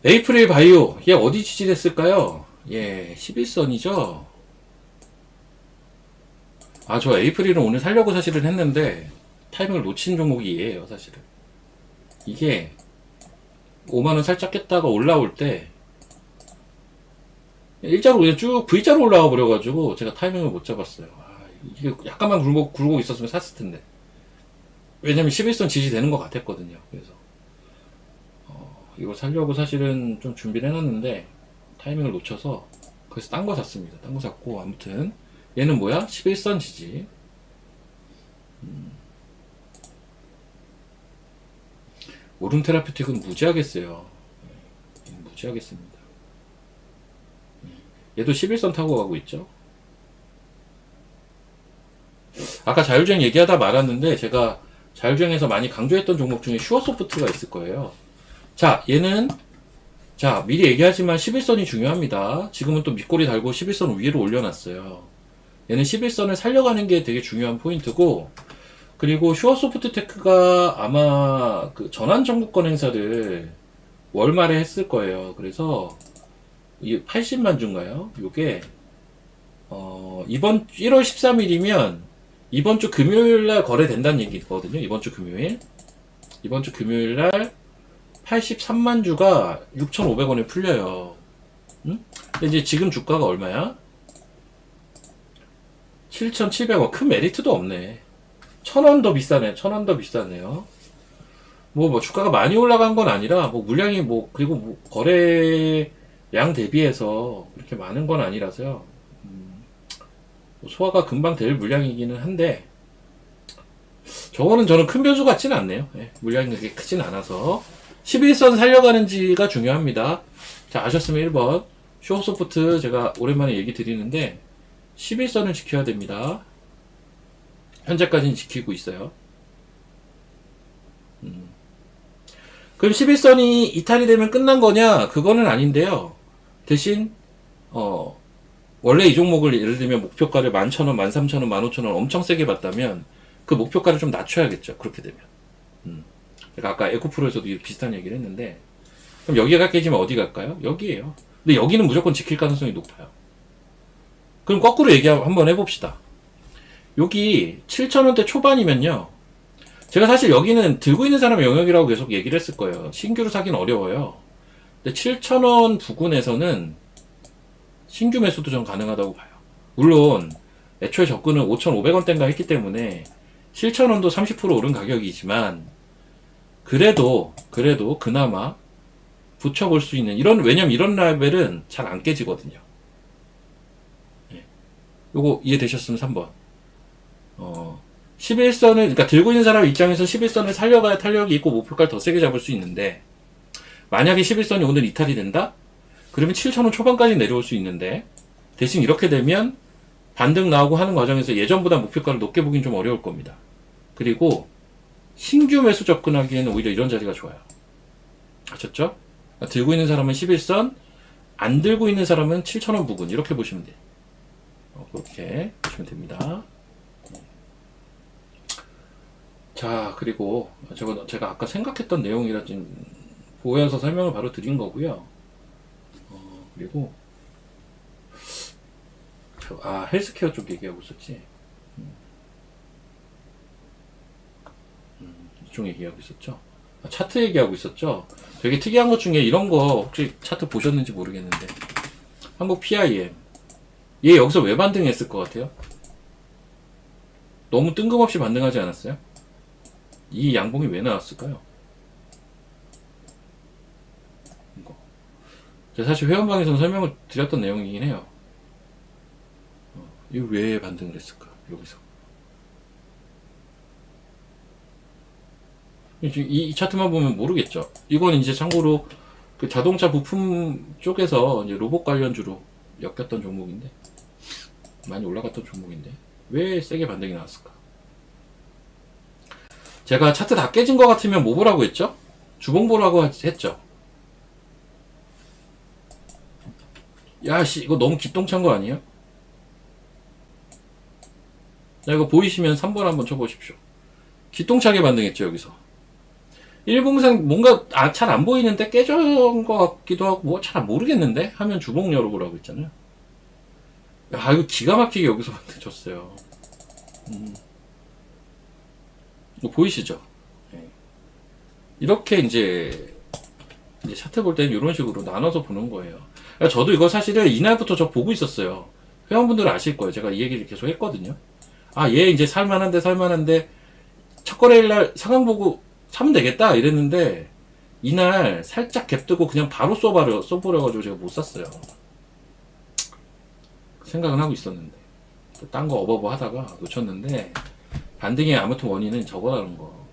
에이프릴 바이오, 얘 어디 지지됐을까요? 예, 11선이죠? 저 에이프릴은 오늘 살려고 사실은 했는데, 타이밍을 놓친 종목이 얘예요, 사실은. 이게, 5만원 살짝 깼다가 올라올 때, 일자로 그냥 쭉 V자로 올라와 버려가지고, 제가 타이밍을 못 잡았어요. 이게 약간만 굴고 있었으면 샀을 텐데. 왜냐면 11선 지지되는 것 같았거든요, 그래서. 이걸 살려고 사실은 좀 준비를 해놨는데 타이밍을 놓쳐서 그래서 딴 거 샀습니다. 딴 거 샀고 아무튼 얘는 뭐야? 11선 지지. 오름 테라피틱은 무지하겠어요. 무지하겠습니다. 얘도 11선 타고 가고 있죠. 아까 자율주행 얘기하다 말았는데 제가 자율주행에서 많이 강조했던 종목 중에 슈어소프트가 있을 거예요. 자, 얘는 미리 얘기하지만 11선이 중요합니다. 지금은 또 밑꼬리 달고 11선 위로 올려놨어요. 얘는 11선을 살려가는 게 되게 중요한 포인트고, 그리고 슈어소프트테크가 아마 그 전환 정부권 행사를 월말에 했을 거예요. 그래서 이게 80만 주인가요? 요게 이번 1월 13일이면 이번 주 금요일 날 거래된다는 얘기거든요. 이번 주 금요일 날 83만 주가 6,500원에 풀려요. 응? 근데 이제 지금 주가가 얼마야? 7,700원. 큰 메리트도 없네. 1,000원 더 비싸네. 1,000원 더 비싸네요. 뭐 주가가 많이 올라간 건 아니라, 물량이 그리고 거래량 대비해서 그렇게 많은 건 아니라서요. 소화가 금방 될 물량이기는 한데, 저는 큰 변수 같지는 않네요. 예, 물량이 그렇게 크진 않아서. 11선 살려가는지가 중요합니다. 자, 아셨으면 1번. 슈어소프트 제가 오랜만에 얘기 드리는데, 11선을 지켜야 됩니다. 현재까지는 지키고 있어요. 그럼 11선이 이탈이 되면 끝난 거냐? 그거는 아닌데요. 대신, 원래 이 종목을 예를 들면 목표가를 11,000원, 13,000원, 15,000원 엄청 세게 봤다면, 그 목표가를 좀 낮춰야겠죠. 그렇게 되면. 제가 아까 에코프로에서도 비슷한 얘기를 했는데, 그럼 여기가 깨지면 어디 갈까요? 여기에요. 근데 여기는 무조건 지킬 가능성이 높아요. 그럼 거꾸로 얘기 한번 해봅시다. 여기 7,000원대 초반이면요. 제가 사실 여기는 들고 있는 사람의 영역이라고 계속 얘기를 했을 거예요. 신규로 사긴 어려워요. 근데 7,000원 부근에서는 신규 매수도 전 가능하다고 봐요. 물론 애초에 접근은 5,500원대인가 했기 때문에 7,000원도 30% 오른 가격이지만 그래도 그나마 붙여볼 수 있는 왜냐면 이런 라벨은 잘 안 깨지거든요. 예. 요거 이해되셨으면 3번. 11선을, 그러니까 들고 있는 사람 입장에서 11선을 살려가야 탄력이 있고 목표가를 더 세게 잡을 수 있는데, 만약에 11선이 오늘 이탈이 된다? 그러면 7,000원 초반까지 내려올 수 있는데, 대신 이렇게 되면 반등 나오고 하는 과정에서 예전보다 목표가를 높게 보긴 좀 어려울 겁니다. 그리고 신규 매수 접근하기에는 오히려 이런 자리가 좋아요. 아셨죠? 그러니까 들고 있는 사람은 11선, 안 들고 있는 사람은 7,000원 부근, 이렇게 보시면 돼요. 그렇게 보시면 됩니다. 자, 그리고 제가 아까 생각했던 내용이라 좀 보여서 설명을 바로 드린 거고요. 그리고 헬스케어 쪽 얘기하고 있었지. 이쪽 얘기하고 있었죠. 차트 얘기하고 있었죠. 되게 특이한 것 중에 이런 거 혹시 차트 보셨는지 모르겠는데, 한국 PIM 얘 여기서 왜 반등했을 것 같아요? 너무 뜬금없이 반등하지 않았어요? 이 양봉이 왜 나왔을까요? 이거. 제가 사실 회원방에서는 설명을 드렸던 내용이긴 해요. 이거 왜 반등을 했을까? 여기서. 이 차트만 보면 모르겠죠. 이건 이제 참고로 그 자동차 부품 쪽에서 이제 로봇 관련주로 엮였던 종목인데, 많이 올라갔던 종목인데, 왜 세게 반등이 나왔을까? 제가 차트 다 깨진 것 같으면 뭐 보라고 했죠? 주봉 보라고 했죠. 야씨, 이거 너무 기똥찬 거 아니에요? 자, 이거 보이시면 3번 한번 쳐보십시오. 기똥차게 반등했죠, 여기서. 일봉상 뭔가 잘 안 보이는데 깨진 것 같기도 하고 뭐 잘 모르겠는데 하면 주봉 열어보라고 했잖아요. 야, 이거 기가 막히게 여기서 반등 쳤어요. 이거 보이시죠? 네. 이렇게 이제 차트 볼 때는 이런 식으로 나눠서 보는 거예요. 그러니까 저도 이거 사실은 이날부터 저 보고 있었어요. 회원분들은 아실 거예요. 제가 이 얘기를 계속 했거든요. 얘 이제 살만한데 첫 거래일날 상황 보고 사면 되겠다 이랬는데, 이날 살짝 갭 뜨고 그냥 바로 써버려가지고 제가 못 샀어요. 생각은 하고 있었는데, 딴 거 어버버 하다가 놓쳤는데, 반등의 아무튼 원인은 저거라는 거.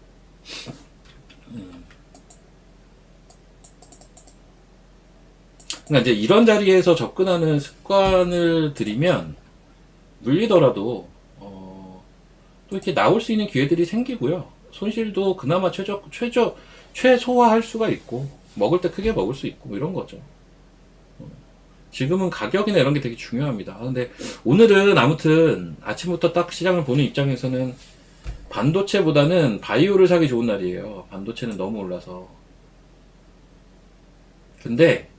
그러니까 이제 이런 자리에서 접근하는 습관을 들이면 물리더라도 또 이렇게 나올 수 있는 기회들이 생기고요. 손실도 그나마 최소화할 수가 있고, 먹을 때 크게 먹을 수 있고, 뭐 이런 거죠. 지금은 가격이나 이런 게 되게 중요합니다. 근데 오늘은 아무튼 아침부터 딱 시장을 보는 입장에서는 반도체보다는 바이오를 사기 좋은 날이에요. 반도체는 너무 올라서. 근데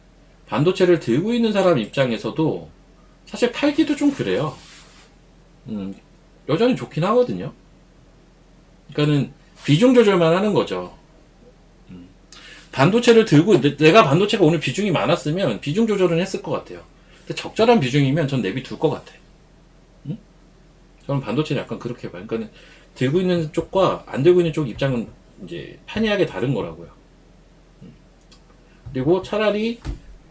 반도체를 들고 있는 사람 입장에서도 사실 팔기도 좀 그래요. 여전히 좋긴 하거든요. 그러니까는 비중 조절만 하는 거죠. 반도체를 들고, 내가 반도체가 오늘 비중이 많았으면 비중 조절은 했을 것 같아요. 근데 적절한 비중이면 전 내비둘 것 같아. 저는 반도체는 약간 그렇게 봐요. 그러니까 들고 있는 쪽과 안 들고 있는 쪽 입장은 이제 판이하게 다른 거라고요. 그리고 차라리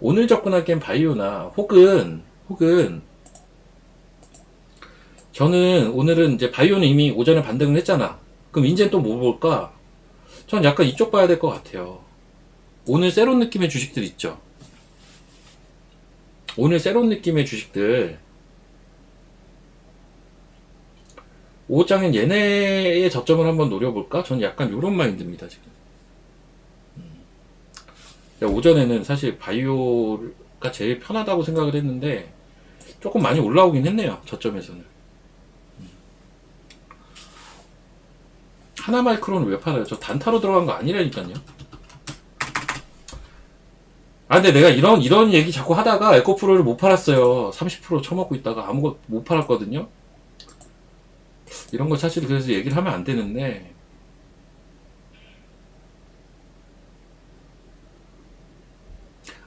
오늘 접근하기엔 바이오나 혹은 저는 오늘은 이제 바이오는 이미 오전에 반등을 했잖아. 그럼 이제는 또 뭐 볼까? 전 약간 이쪽 봐야 될 것 같아요. 오늘 세론 느낌의 주식들 있죠. 오늘 세론 느낌의 주식들, 오장엔 얘네의 저점을 한번 노려볼까? 저는 약간 요런 마인드입니다, 지금. 오전에는 사실 바이오가 제일 편하다고 생각을 했는데, 조금 많이 올라오긴 했네요, 저점에서는. 하나마이크론을 왜 팔아요? 저 단타로 들어간 거 아니라니까요. 아, 근데 내가 이런 얘기 자꾸 하다가 에코프로를 못 팔았어요. 30% 처먹고 있다가 아무것도 못 팔았거든요. 이런 거 사실 그래서 얘기를 하면 안 되는데,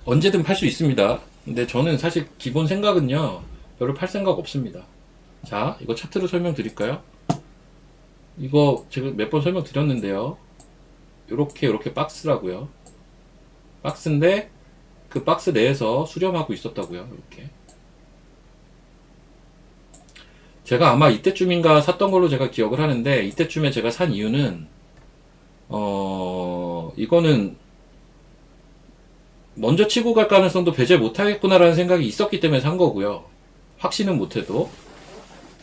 언제든 팔 수 있습니다. 근데 저는 사실 기본 생각은요, 별로 팔 생각 없습니다. 자, 이거 차트로 설명드릴까요? 이거 제가 몇 번 설명드렸는데요. 요렇게 박스라고요. 박스인데 그 박스 내에서 수렴하고 있었다고요. 이렇게. 제가 아마 이때쯤인가 샀던 걸로 제가 기억을 하는데, 이때쯤에 제가 산 이유는 이거는 먼저 치고 갈 가능성도 배제 못하겠구나라는 생각이 있었기 때문에 산 거고요. 확신은 못해도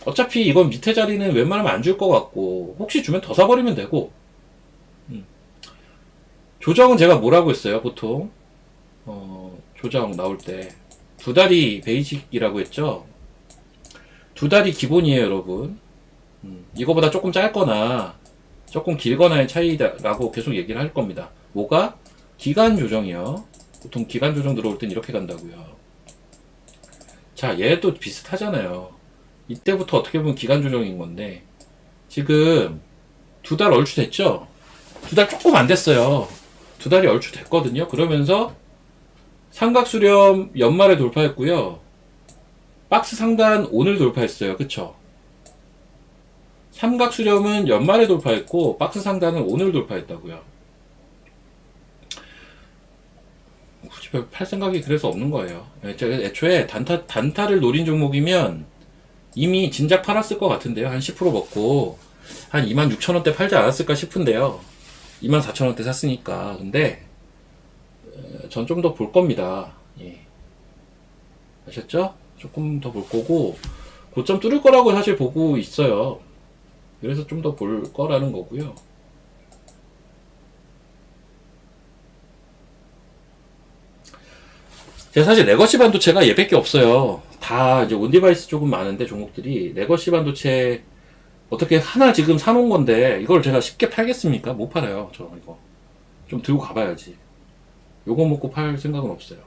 어차피 이건 밑에 자리는 웬만하면 안 줄 것 같고, 혹시 주면 더 사버리면 되고. 조정은 제가 뭐라고 했어요? 보통 조정 나올 때 두 다리 베이직이라고 했죠. 두 다리 기본이에요, 여러분. 이거보다 조금 짧거나 조금 길거나의 차이라고 계속 얘기를 할 겁니다. 뭐가? 기간 조정이요. 보통 기간 조정 들어올 땐 이렇게 간다고요. 자, 얘도 비슷하잖아요. 이때부터 어떻게 보면 기간 조정인 건데, 지금 두 달 얼추 됐죠? 두 달 조금 안 됐어요. 두 달이 얼추 됐거든요. 그러면서 삼각수렴 연말에 돌파했고요. 박스 상단 오늘 돌파했어요. 그쵸? 삼각수렴은 연말에 돌파했고 박스 상단은 오늘 돌파했다고요. 굳이 팔 생각이 그래서 없는 거예요. 애초에 단타를 노린 종목이면 이미 진작 팔았을 것 같은데요. 한 10% 먹고 한 26,000원대 팔지 않았을까 싶은데요. 24,000원대 샀으니까. 근데 전 좀 더 볼 겁니다. 예. 아셨죠? 조금 더 볼 거고, 고점 뚫을 거라고 사실 보고 있어요. 그래서 좀 더 볼 거라는 거고요. 제가 사실 레거시 반도체가 얘밖에 없어요. 다 이제 온디바이스 조금 많은데 종목들이 레거시 반도체 어떻게 하나 지금 사놓은 건데 이걸 제가 쉽게 팔겠습니까? 못 팔아요. 저 이거 좀 들고 가봐야지. 요거 먹고 팔 생각은 없어요.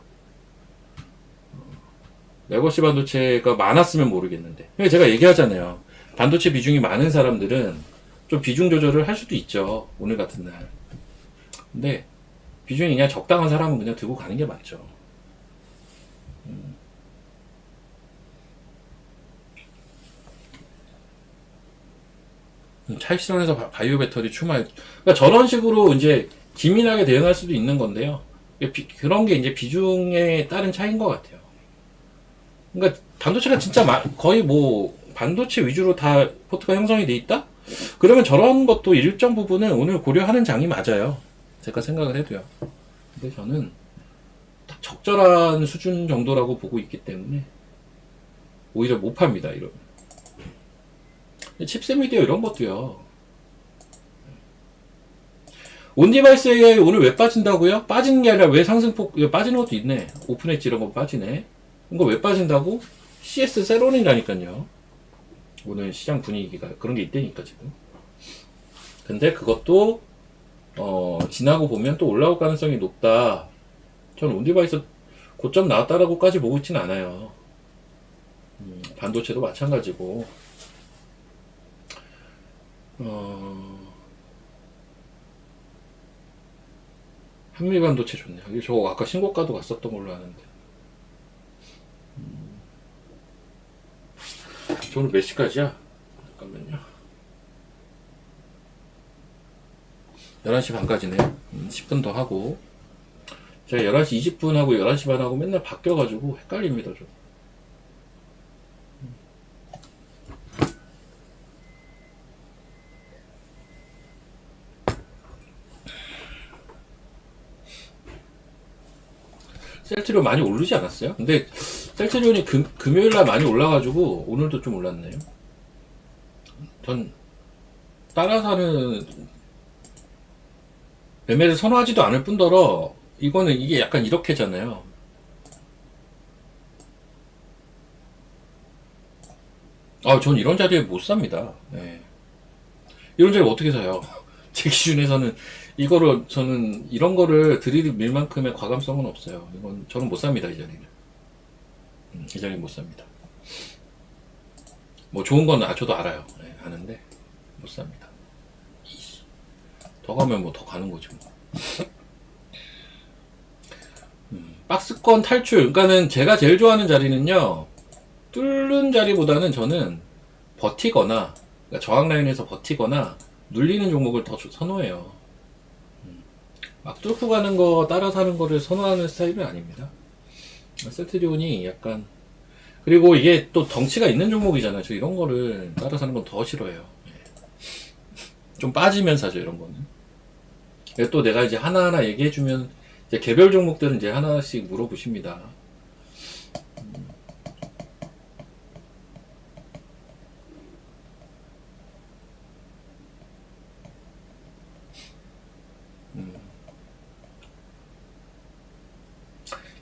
레거시 반도체가 많았으면 모르겠는데. 제가 얘기하잖아요. 반도체 비중이 많은 사람들은 좀 비중 조절을 할 수도 있죠. 오늘 같은 날. 근데 비중이 그냥 적당한 사람은 그냥 들고 가는 게 맞죠. 찰실현에서 바이오 배터리 추마해. 그러니까 저런 식으로 이제 기민하게 대응할 수도 있는 건데요. 그런 게 이제 비중에 따른 차이인 것 같아요. 그러니까 반도체가 진짜 거의 뭐 반도체 위주로 다 포트가 형성이 돼 있다? 그러면 저런 것도 일정 부분은 오늘 고려하는 장이 맞아요. 제가 생각을 해도요. 근데 저는 딱 적절한 수준 정도라고 보고 있기 때문에 오히려 못 팝니다. 이런 칩셋 미디어 이런 것도요. 온디바이스 AI 오늘 왜 빠진다고요? 빠지는 게 아니라 왜 상승폭 빠지는 것도 있네. 오픈엣지 이런 거 빠지네. 이거 왜 빠진다고? CS 세론이라니까요. 오늘 시장 분위기가 그런 게 있다니까 지금. 근데 그것도 지나고 보면 또 올라올 가능성이 높다. 저는 온디바이스 고점 나왔다라고까지 보고 있진 않아요. 반도체도 마찬가지고. 한미반도체 좋네요. 저 아까 신고가도 갔었던 걸로 아는데. 저 오늘 몇 시까지야? 잠깐만요. 11시 반까지네요. 10분 더 하고. 제가 11시 20분 하고 11시 반 하고 맨날 바뀌어가지고 헷갈립니다, 좀. 셀트리온 많이 오르지 않았어요? 근데 셀트리온이 금요일날 많이 올라가지고 오늘도 좀 올랐네요. 전 따라사는 매매를 선호하지도 않을 뿐더러 이거는 이게 약간 이렇게잖아요. 전 이런 자리에 못 삽니다. 네. 이런 자리에 어떻게 사요? 제 기준에서는 이거를 저는 이런 거를 들이밀 만큼의 과감성은 없어요. 이건 저는 못 삽니다, 이 자리는. 이 자리는 못 삽니다. 뭐 좋은 건 저도 알아요. 네, 아는데 못 삽니다. 더 가면 뭐 더 가는 거죠. 박스권 탈출. 그러니까는 제가 제일 좋아하는 자리는요. 뚫는 자리보다는 저는 버티거나 그러니까 저항 라인에서 버티거나 눌리는 종목을 더 선호해요. 막 뚫고 가는 거 따라서 하는 거를 선호하는 스타일은 아닙니다. 셀트리온이 약간 그리고 이게 또 덩치가 있는 종목이잖아요. 저 이런 거를 따라서 하는 건 더 싫어해요. 좀 빠지면서 하죠, 이런 거는. 또 내가 이제 하나하나 얘기해주면 이제 개별 종목들은 이제 하나씩 물어보십니다.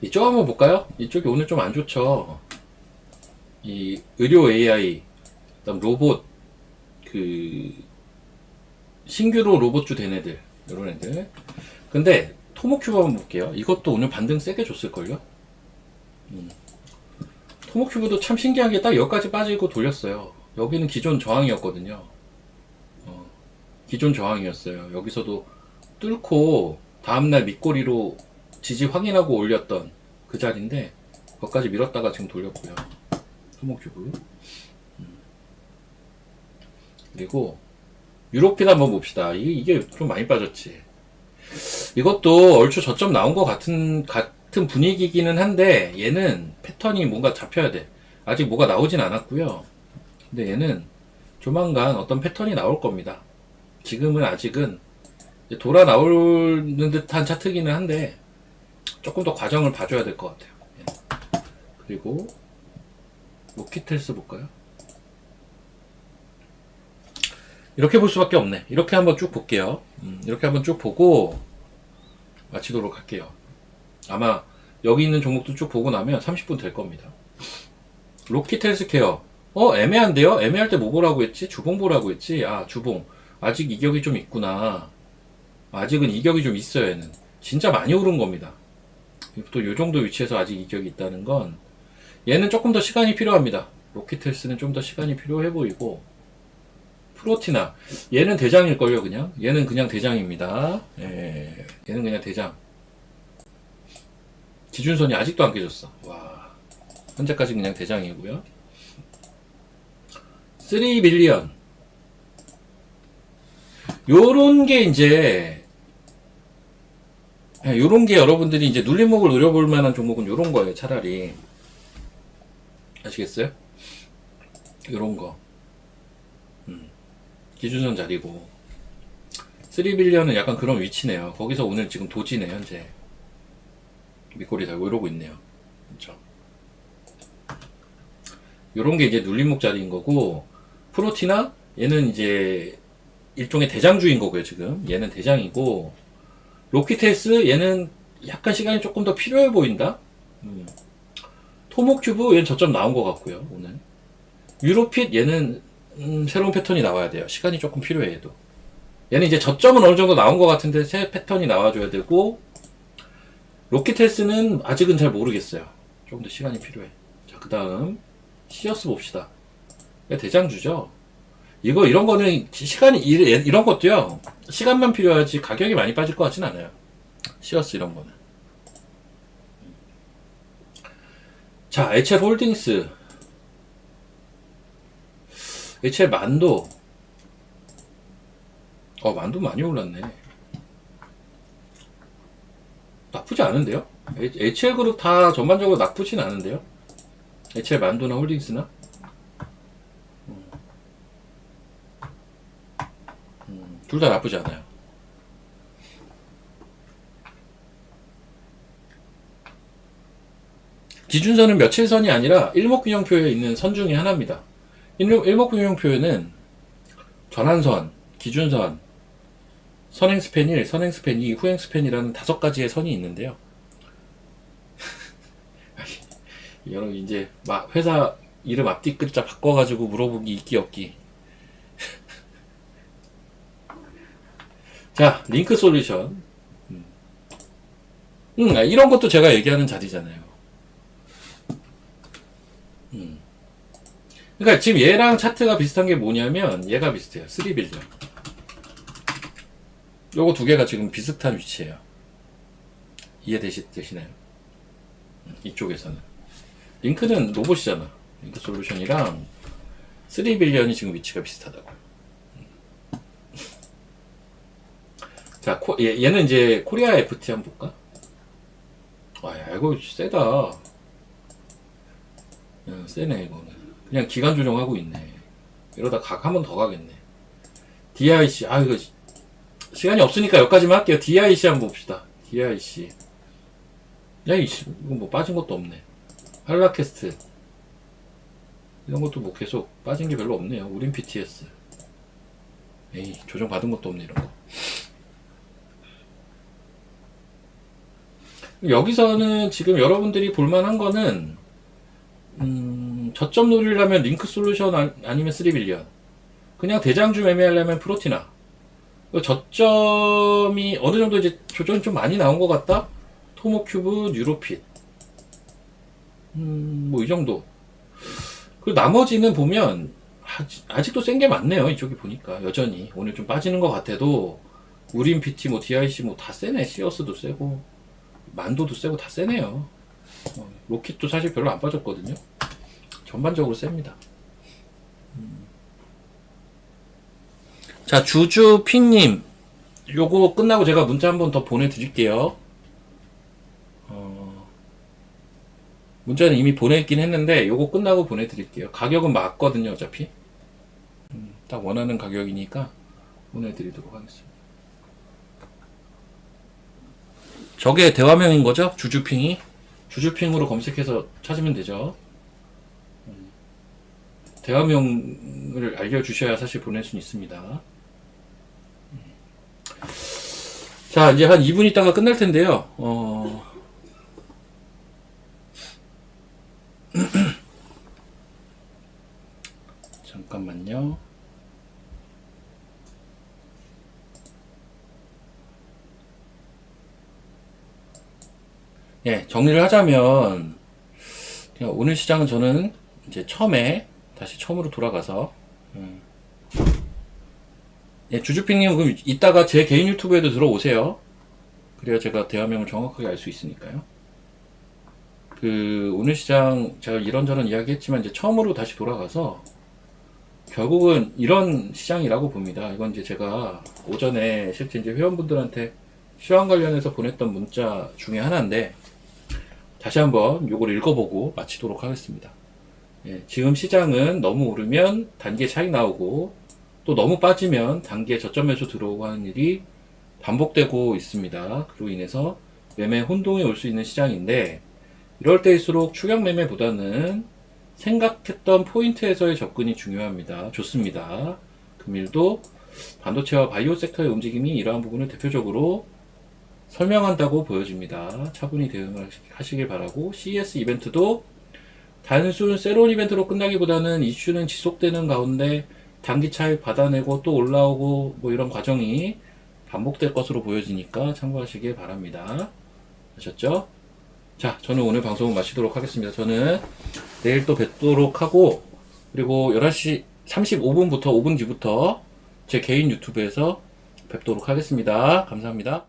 이쪽 한번 볼까요? 이쪽이 오늘 좀 안 좋죠. 이 의료 AI, 그다음 로봇, 그 신규로 로봇주 된 애들, 이런 애들. 근데 토모큐브 한번 볼게요. 이것도 오늘 반등 세게 줬을걸요? 토모큐브도 참 신기한 게 딱 여기까지 빠지고 돌렸어요. 여기는 기존 저항이었거든요. 기존 저항이었어요. 여기서도 뚫고 다음날 밑꼬리로 지지 확인하고 올렸던 그 자리인데 거기까지 밀었다가 지금 돌렸고요. 토목큐브. 그리고 유로핀 한번 봅시다. 이게 좀 많이 빠졌지. 이것도 얼추 저점 나온 것 같은 분위기기는 한데 얘는 패턴이 뭔가 잡혀야 돼. 아직 뭐가 나오진 않았고요. 근데 얘는 조만간 어떤 패턴이 나올 겁니다. 지금은 아직은 돌아 나오는 듯한 차트기는 한데 조금 더 과정을 봐줘야 될 것 같아요. 예. 그리고 로키텔스 볼까요? 이렇게 볼 수밖에 없네. 이렇게 한번 쭉 볼게요. 이렇게 한번 쭉 보고 마치도록 할게요. 아마 여기 있는 종목도 쭉 보고 나면 30분 될 겁니다. 로키텔스케어. 애매한데요? 애매할 때 뭐 보라고 했지? 주봉 보라고 했지? 주봉. 아직 이격이 좀 있구나. 아직은 이격이 좀 있어요, 얘는. 진짜 많이 오른 겁니다. 또 요 정도 위치에서 아직 이격이 있다는 건 얘는 조금 더 시간이 필요합니다. 로키텔스는 좀 더 시간이 필요해 보이고 프로티나 얘는 대장일걸요. 그냥 얘는 그냥 대장입니다. 예, 얘는 그냥 대장. 기준선이 아직도 안 깨졌어. 와, 현재까지 그냥 대장이고요. 3빌리언 요런 게 이제 요런 게 여러분들이 이제 눌림목을 노려볼 만한 종목은 요런 거예요. 차라리 아시겠어요? 요런 거 기준선 자리고 3빌리언은 약간 그런 위치네요. 거기서 오늘 지금 도지네. 현재 밑꼬리 달고 이러고 있네요. 그렇죠? 요런 게 이제 눌림목 자리인 거고 프로티나 얘는 이제 일종의 대장주인 거고요. 지금 얘는 대장이고 로키텔스 얘는 약간 시간이 조금 더 필요해 보인다. 토모큐브 얘는 저점 나온 것 같고요. 오늘 유로핏 얘는 새로운 패턴이 나와야 돼요. 시간이 조금 필요해. 얘도 얘는 이제 저점은 어느 정도 나온 것 같은데 새 패턴이 나와줘야 되고 로키텔스는 아직은 잘 모르겠어요. 조금 더 시간이 필요해. 자, 그 다음 시어스 봅시다. 대장주죠. 이런 거는 시간이 이런 것도요. 시간만 필요하지 가격이 많이 빠질 것 같진 않아요. 시어스 이런 거는. 자, HL 홀딩스. HL 만도. 만도 많이 올랐네. 나쁘지 않은데요? HL 그룹 다 전반적으로 나쁘진 않은데요? HL 만도나 홀딩스나? 둘 다 나쁘지 않아요. 기준선은 며칠선이 아니라 일목균형표에 있는 선 중에 하나입니다. 일목균형표에는 전환선, 기준선, 선행스팬 1, 선행스팬 2, 후행스팬이라는 5가지의 선이 있는데요. 여러분 이제 막 회사 이름 앞뒤 글자 바꿔가지고 물어보기 있기 없기. 자, 링크 솔루션. 이런 것도 제가 얘기하는 자리잖아요. 그러니까 지금 얘랑 차트가 비슷한 게 뭐냐면 얘가 비슷해요. 3빌리언. 요거 두 개가 지금 비슷한 위치예요. 이해되시나요? 이쪽에서는. 링크는 로봇이잖아. 링크 솔루션이랑 3빌리언이 지금 위치가 비슷하다고요. 자, 얘는 이제 코리아 FT 한번 볼까? 와, 야, 이거 세다. 세네, 이거는. 그냥 기간 조정하고 있네. 이러다 각 한 번 더 가겠네. DIC, 이거 시간이 없으니까 여기까지만 할게요. DIC 한번 봅시다. DIC. 야, 이거 뭐 빠진 것도 없네. 할라캐스트. 이런 것도 뭐 계속 빠진 게 별로 없네요. 우린 PTS. 에이, 조정 받은 것도 없네, 이런 거. 여기서는 지금 여러분들이 볼만한 거는, 저점 노리려면 링크 솔루션 아니면 3빌리언. 그냥 대장주 매매하려면 프로티나. 저점이 어느 정도 이제 조정이 좀 많이 나온 것 같다? 토모큐브, 뉴로핏. 뭐 이 정도. 그리고 나머지는 보면 아직도 센 게 많네요. 이쪽이 보니까 여전히 오늘 좀 빠지는 것 같아도 우린 PT, 뭐 DIC 뭐 다 세네. 시어스도 세고 만도도 세고 다 세네요. 로킷도 사실 별로 안 빠졌거든요. 전반적으로 셉니다. 자, 주주핑님, 요거 끝나고 제가 문자 한 번 더 보내드릴게요. 문자는 이미 보냈긴 했는데 요거 끝나고 보내드릴게요. 가격은 맞거든요, 어차피. 딱 원하는 가격이니까 보내드리도록 하겠습니다. 저게 대화명인 거죠? 주주핑이? 주주핑으로 검색해서 찾으면 되죠. 대화명을 알려주셔야 사실 보낼 수 있습니다. 자, 이제 한 2분 있다가 끝날 텐데요. 잠깐만요. 예, 정리를 하자면, 그냥 오늘 시장은 저는 이제 다시 처음으로 돌아가서, 예, 주주핑님, 그럼 이따가 제 개인 유튜브에도 들어오세요. 그래야 제가 대화명을 정확하게 알 수 있으니까요. 오늘 시장, 제가 이런저런 이야기 했지만, 이제 처음으로 다시 돌아가서, 결국은 이런 시장이라고 봅니다. 이건 이제 제가 오전에 실제 이제 회원분들한테 시황 관련해서 보냈던 문자 중에 하나인데, 다시 한번 요걸 읽어보고 마치도록 하겠습니다. 예, 지금 시장은 너무 오르면 단계 차익 나오고, 또 너무 빠지면 단계 저점 매수 들어오고 하는 일이 반복되고 있습니다. 그로 인해서 매매 혼동이 올 수 있는 시장인데, 이럴 때일수록 추격 매매보다는 생각했던 포인트에서의 접근이 중요합니다. 좋습니다. 금일도 반도체와 바이오 섹터의 움직임이 이러한 부분을 대표적으로 설명한다고 보여집니다. 차분히 대응하시길 바라고, CES 이벤트도 단순 세론 이벤트로 끝나기보다는 이슈는 지속되는 가운데 단기 차익 받아내고 또 올라오고 뭐 이런 과정이 반복될 것으로 보여지니까 참고하시길 바랍니다. 아셨죠? 자, 저는 오늘 방송을 마치도록 하겠습니다. 저는 내일 또 뵙도록 하고, 그리고 11시 35분부터 5분 뒤부터 제 개인 유튜브에서 뵙도록 하겠습니다. 감사합니다.